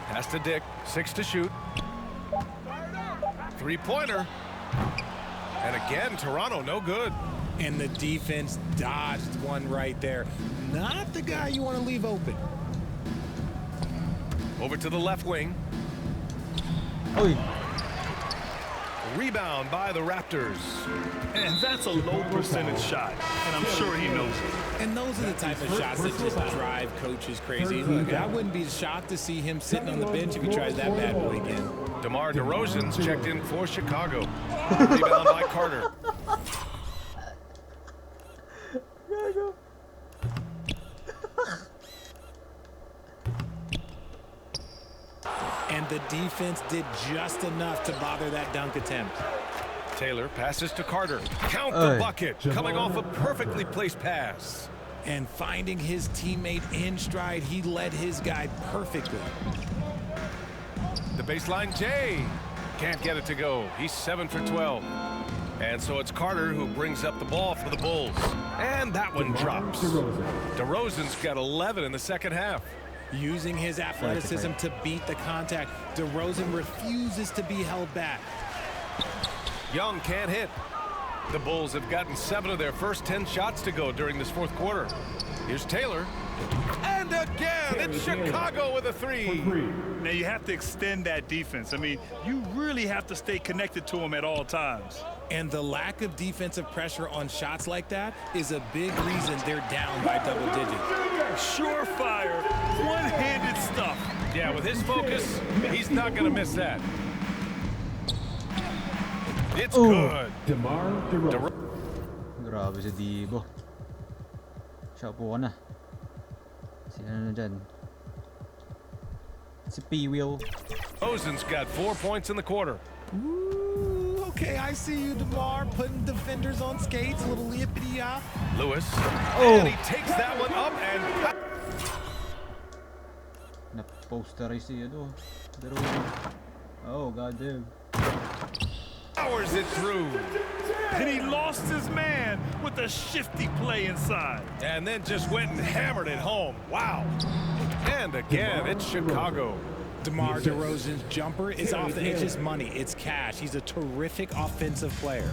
Pass to Dick. 6 to shoot. 3-pointer. And again, Toronto no good.
And the defense dodged one right there. Not the guy you want to leave open.
Over to the left wing. Rebound by the Raptors.
And that's a low percentage shot. And I'm sure he knows it.
And those are the type of shots that just drive coaches crazy. Look, I wouldn't be shocked to see him sitting on the bench if he tries that bad boy again.
DeMar DeRozan's checked in for Chicago. Rebound by Carter.
And the defense did just enough to bother that dunk attempt.
Taylor passes to Carter. Count the bucket. Coming off a perfectly placed pass.
And finding his teammate in stride, he led his guy perfectly.
The baseline, Jay. Can't get it to go. He's 7 for 12. And so it's Carter who brings up the ball for the Bulls. And that one drops. DeRozan's got 11 in the second half.
Using his athleticism to beat the contact, DeRozan refuses to be held back.
Young can't hit. The Bulls have gotten 7 of their first 10 shots to go during this fourth quarter. Here's Taylor. And again, it's Chicago with a 3.
Now you have to extend that defense. I mean, you really have to stay connected to them at all times.
And the lack of defensive pressure on shots like that is a big reason they're down by double digits.
Surefire, one-handed stuff.
Yeah, with his focus, he's not going to miss that. It's good.
DeMar DeRozan.
Grabe si Dibo. Siya po na. Si ano na dyan? Si P-Wheel.
Rosen's got 4 points in the quarter.
Ooh, okay, I see you, DeMar, putting defenders on skates, a little lippity-yop.
Lewis, and he takes that one up and...
Na-posterize si ano. Oh, goddamn.
Powers it through.
And he lost his man with a shifty play inside.
And then just went and hammered it home. Wow. And again, it's Chicago.
DeMar DeRozan's jumper is off the edge. It's money. It's cash. He's a terrific offensive player.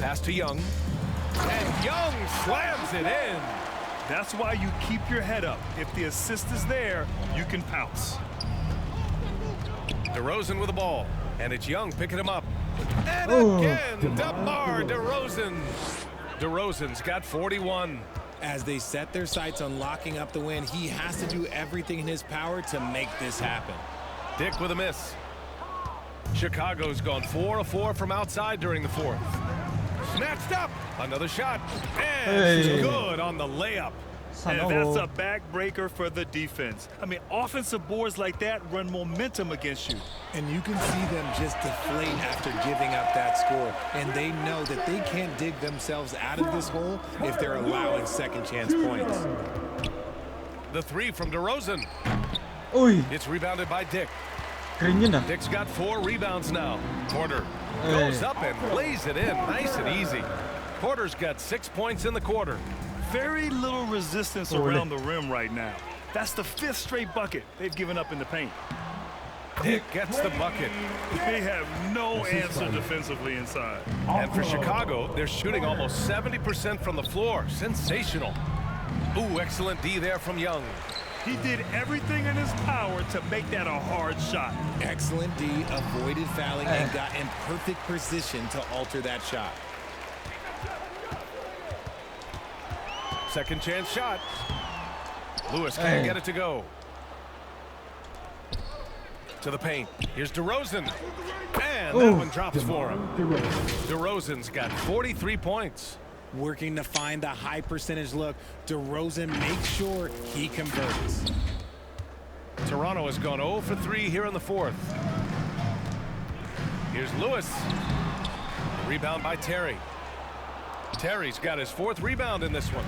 Pass to Young. And Young slams it in.
That's why you keep your head up. If the assist is there, you can pounce.
DeRozan with the ball. And it's Young picking him up. And again, DeMar DeRozan. DeRozan's got 41.
As they set their sights on locking up the win, he has to do everything in his power to make this happen.
Dick with a miss. Chicago's gone 4 of 4 from outside during the fourth. Snatched up. Another shot. And it's good on the layup.
And that's a backbreaker for the defense. I mean, offensive boards like that run momentum against you.
And you can see them just deflate after giving up that score. And they know that they can't dig themselves out of this hole if they're allowing second chance points.
The three from DeRozan. It's rebounded by Dick. Dick's got 4 rebounds now. Porter goes up and lays it in nice and easy. Porter's got 6 points in the quarter.
Very little resistance around the rim right now. That's the 5th straight bucket they've given up in the paint.
Dick gets the bucket.
They have no answer defensively inside.
And for Chicago, they're shooting almost 70% from the floor. Sensational. Ooh, excellent D there from Young.
He did everything in his power to make that a hard shot.
Excellent D, avoided fouling, and got in perfect position to alter that shot.
Second chance shot. Lewis can't get it to go. To the paint. Here's DeRozan. And that one drops for him. DeRozan's got 43 points.
Working to find the high percentage look. DeRozan makes sure he converts.
Toronto has gone 0 for 3 here in the fourth. Here's Lewis. Rebound by Terry. Terry's got his 4th rebound in this one.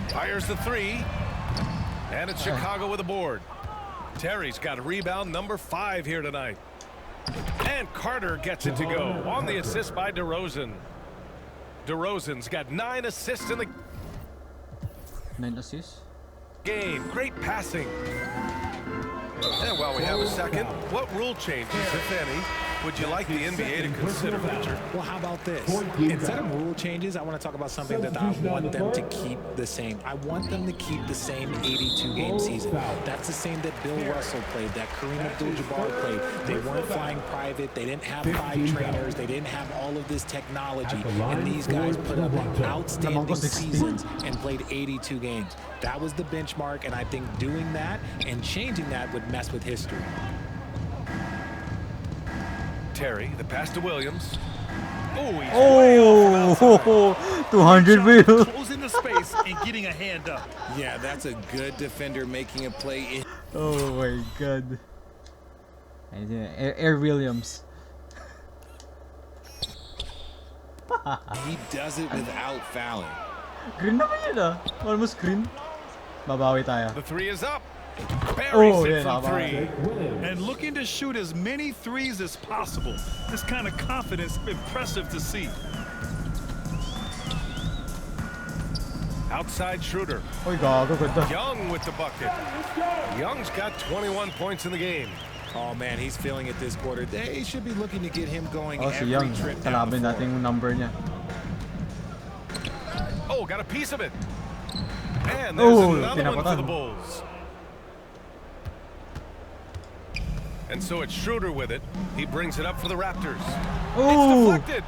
Fires the 3. And it's Chicago with a board. Terry's got rebound number 5 here tonight. And Carter gets it to go on the assist by DeRozan. DeRozan's got 9 assists in the
9 assists?
game. Great passing. And while we have a second, what rule changes, if any, would you like the NBA to consider, Richard?
Well, how about this? Instead of rule changes, I want to talk about something that I want them to keep the same. I want them to keep the same 82-game season. That's the same that Bill Russell played, that Kareem Abdul-Jabbar played. They weren't flying private. They didn't have 5 trainers. They didn't have all of this technology. And these guys put up outstanding seasons and played 82 games. That was the benchmark, and I think doing that and changing that would mess with history.
Terry, the pass to Williams.
Oh, 200 Bill.
Closing the space and getting a hand up.
Yeah, that's a good defender making a play.
Oh my God. Air Williams.
He does it without fouling.
Green naman yun ah. Almost green. Babawi tayo.
The 3 is up. Buries it from 3.
And looking to shoot as many threes as possible. This kind of confidence, impressive to see.
Outside Schroeder. Young with the bucket. Young's got 21 points in the game.
Oh man, he's feeling it this quarter. They should be looking to get him going
si
every
Young.
trip down the
Kalabin natin yung number niya.
Oh, got a piece of it. And there's another one for the Bulls. And so it's Schroeder with it. He brings it up for the Raptors. It's deflected.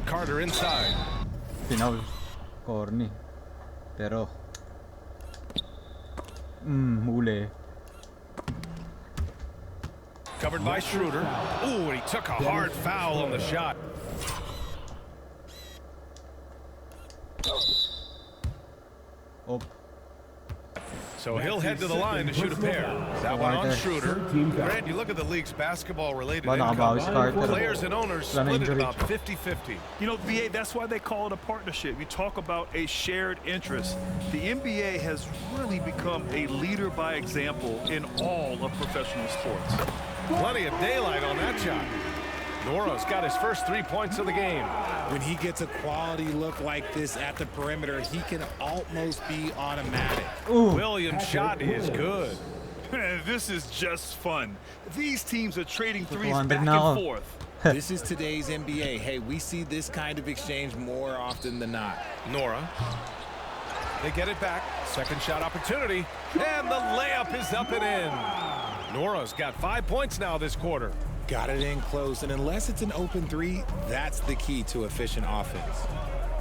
Carter inside.
Final. Corny. Pero. Huli.
Covered by Schroeder. Ooh, and he took a hard foul on the shot.
Oh.
So he'll head to the line to shoot a pair. That one on Schroeder. Grant, you look at the league's basketball-related income. Players and owners split it about 50-50.
You know, VA, that's why they call it a partnership. You talk about a shared interest. The NBA has really become a leader by example in all of professional sports.
Plenty of daylight on that shot. Nora's got his first 3 points of the game.
When he gets a quality look like this at the perimeter, he can almost be automatic.
Williams' shot is good.
This is just fun. These teams are trading threes back and forth.
This is today's NBA. Hey, we see this kind of exchange more often than not.
Nora. They get it back. Second shot opportunity. And the layup is up and in. Nora's got 5 points now this quarter.
Got it in close, and unless it's an open three, that's the key to efficient offense.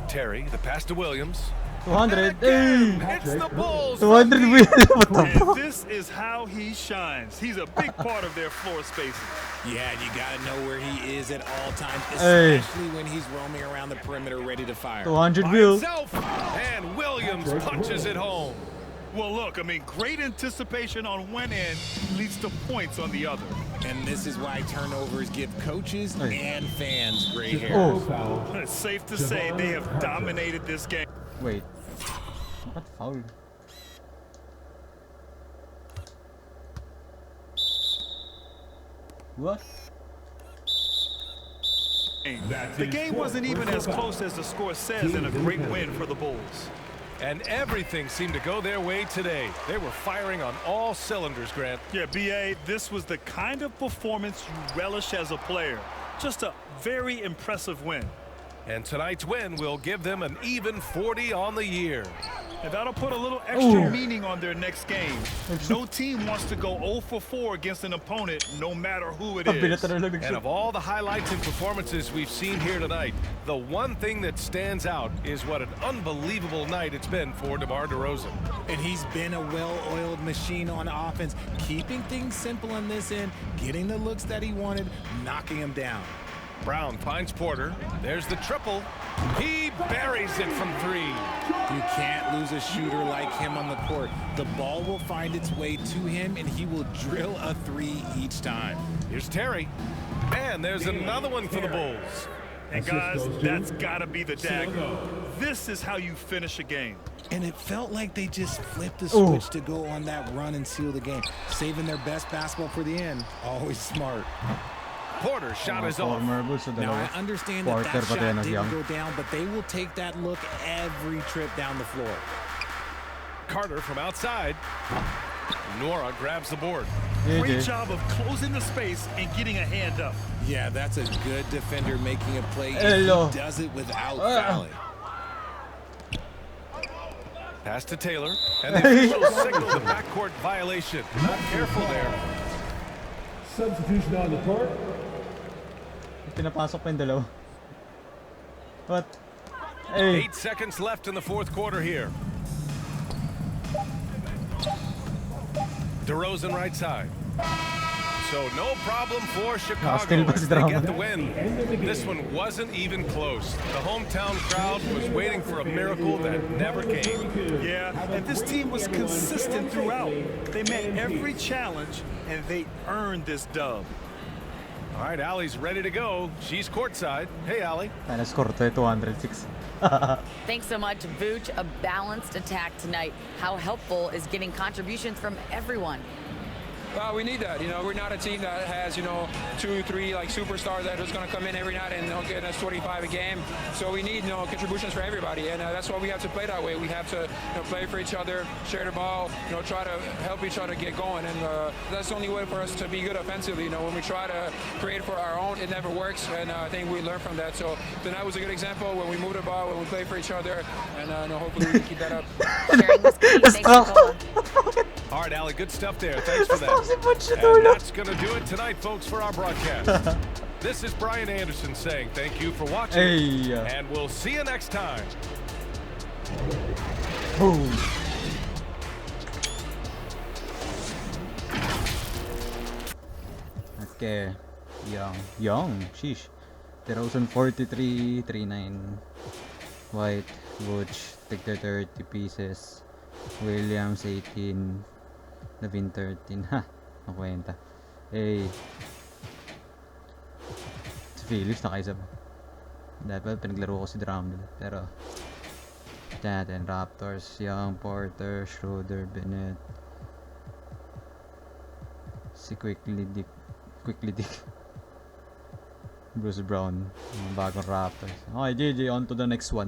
Terry, the pass to Williams.
200.
It's the Bulls.
200 Will. What the
And
fuck?
this is how he shines. He's a big part of their floor spacing.
Yeah, and you got to know where he is at all times,
Hey.
especially when he's roaming around the perimeter ready to fire.
200
By
Will.
himself. And Williams punches it home.
Well, look, I mean, great anticipation on one end leads to points on the other.
And this is why turnovers give coaches
Hey.
and fans gray hair.
Oh.
It's safe to say they have dominated this game.
Wait. What foul? What?
The game wasn't even as close as the score says, and a great win for the Bulls.
And everything seemed to go their way today. They were firing on all cylinders, Grant.
Yeah, B.A., this was the kind of performance you relish as a player. Just a very impressive win.
And tonight's win will give them an even 40 on the year.
And that'll put a little extra
Ooh.
meaning on their next game. No team wants to go 0 for 4 against an opponent, no matter who it is.
And of all the highlights and performances we've seen here tonight, the one thing that stands out is what an unbelievable night it's been for DeMar DeRozan.
And he's been a well-oiled machine on offense, keeping things simple on this end, getting the looks that he wanted, knocking him down.
Brown finds Porter. There's the triple. He buries it from 3.
You can't lose a shooter like him on the court. The ball will find its way to him, and he will drill a 3 each time.
Here's Terry. And there's another one for the Bulls.
And guys, that's got to be the dagger. This is how you finish a game.
And it felt like they just flipped the switch to go on that run and seal the game, saving their best basketball for the end. Always smart.
Porter's shot is off.
Now, I understand that that shot didn't go down, but they will take that look every trip down the floor.
Carter from outside. Nora grabs the board.
Great job of closing the space and getting a hand up.
Yeah, that's a good defender making a play.
Hello.
He does it without fouling.
Pass to Taylor. And the officials signal the backcourt violation. Careful there.
Substitution on the court.
Pinapasok pa yung dalawa. What? Hey.
8 seconds left in the fourth quarter here. DeRozan right side. So no problem for Chicago as they get the win. This one wasn't even close. The hometown crowd was waiting for a miracle that never came.
Yeah, and this team was consistent throughout. They met every challenge, and they earned this dub.
All right, Allie's ready to go. She's courtside. Hey, Allie.
Na-score to 206.
Thanks so much, Vooch. A balanced attack tonight. How helpful is getting contributions from everyone?
We need that. You know, we're not a team that has, 2, 3 like superstars that are just going to come in every night and get us 25 a game. So we need, contributions for everybody, and that's why we have to play that way. We have to play for each other, share the ball, try to help each other get going, and that's the only way for us to be good offensively. When we try to create for our own, it never works, and I think we learn from that. So tonight was a good example when we move the ball, when we play for each other, and hopefully we can keep that up.
Sharing this game. Thanks, Nicole.
All right, Allie, good stuff there. Thanks for that. And that's going to do it tonight, folks, for our broadcast. This is Brian Anderson saying thank you for watching, and we'll see you next time.
Boom. Okay. Young. Sheesh. DeRozan 43, 39. White, Butch, take their 30 pieces. Williams 18. Levine 13. Ha! Nakwenta. Hey. Si Phillips nakaisa pa. Dapat pinaglaro ko si Drummond. Pero natin Raptors, Young, Porter, Schroeder, Bennett. Si Quickly Dick. Bruce Brown. Mga bagong Raptors. Okay, GG. On to the next one.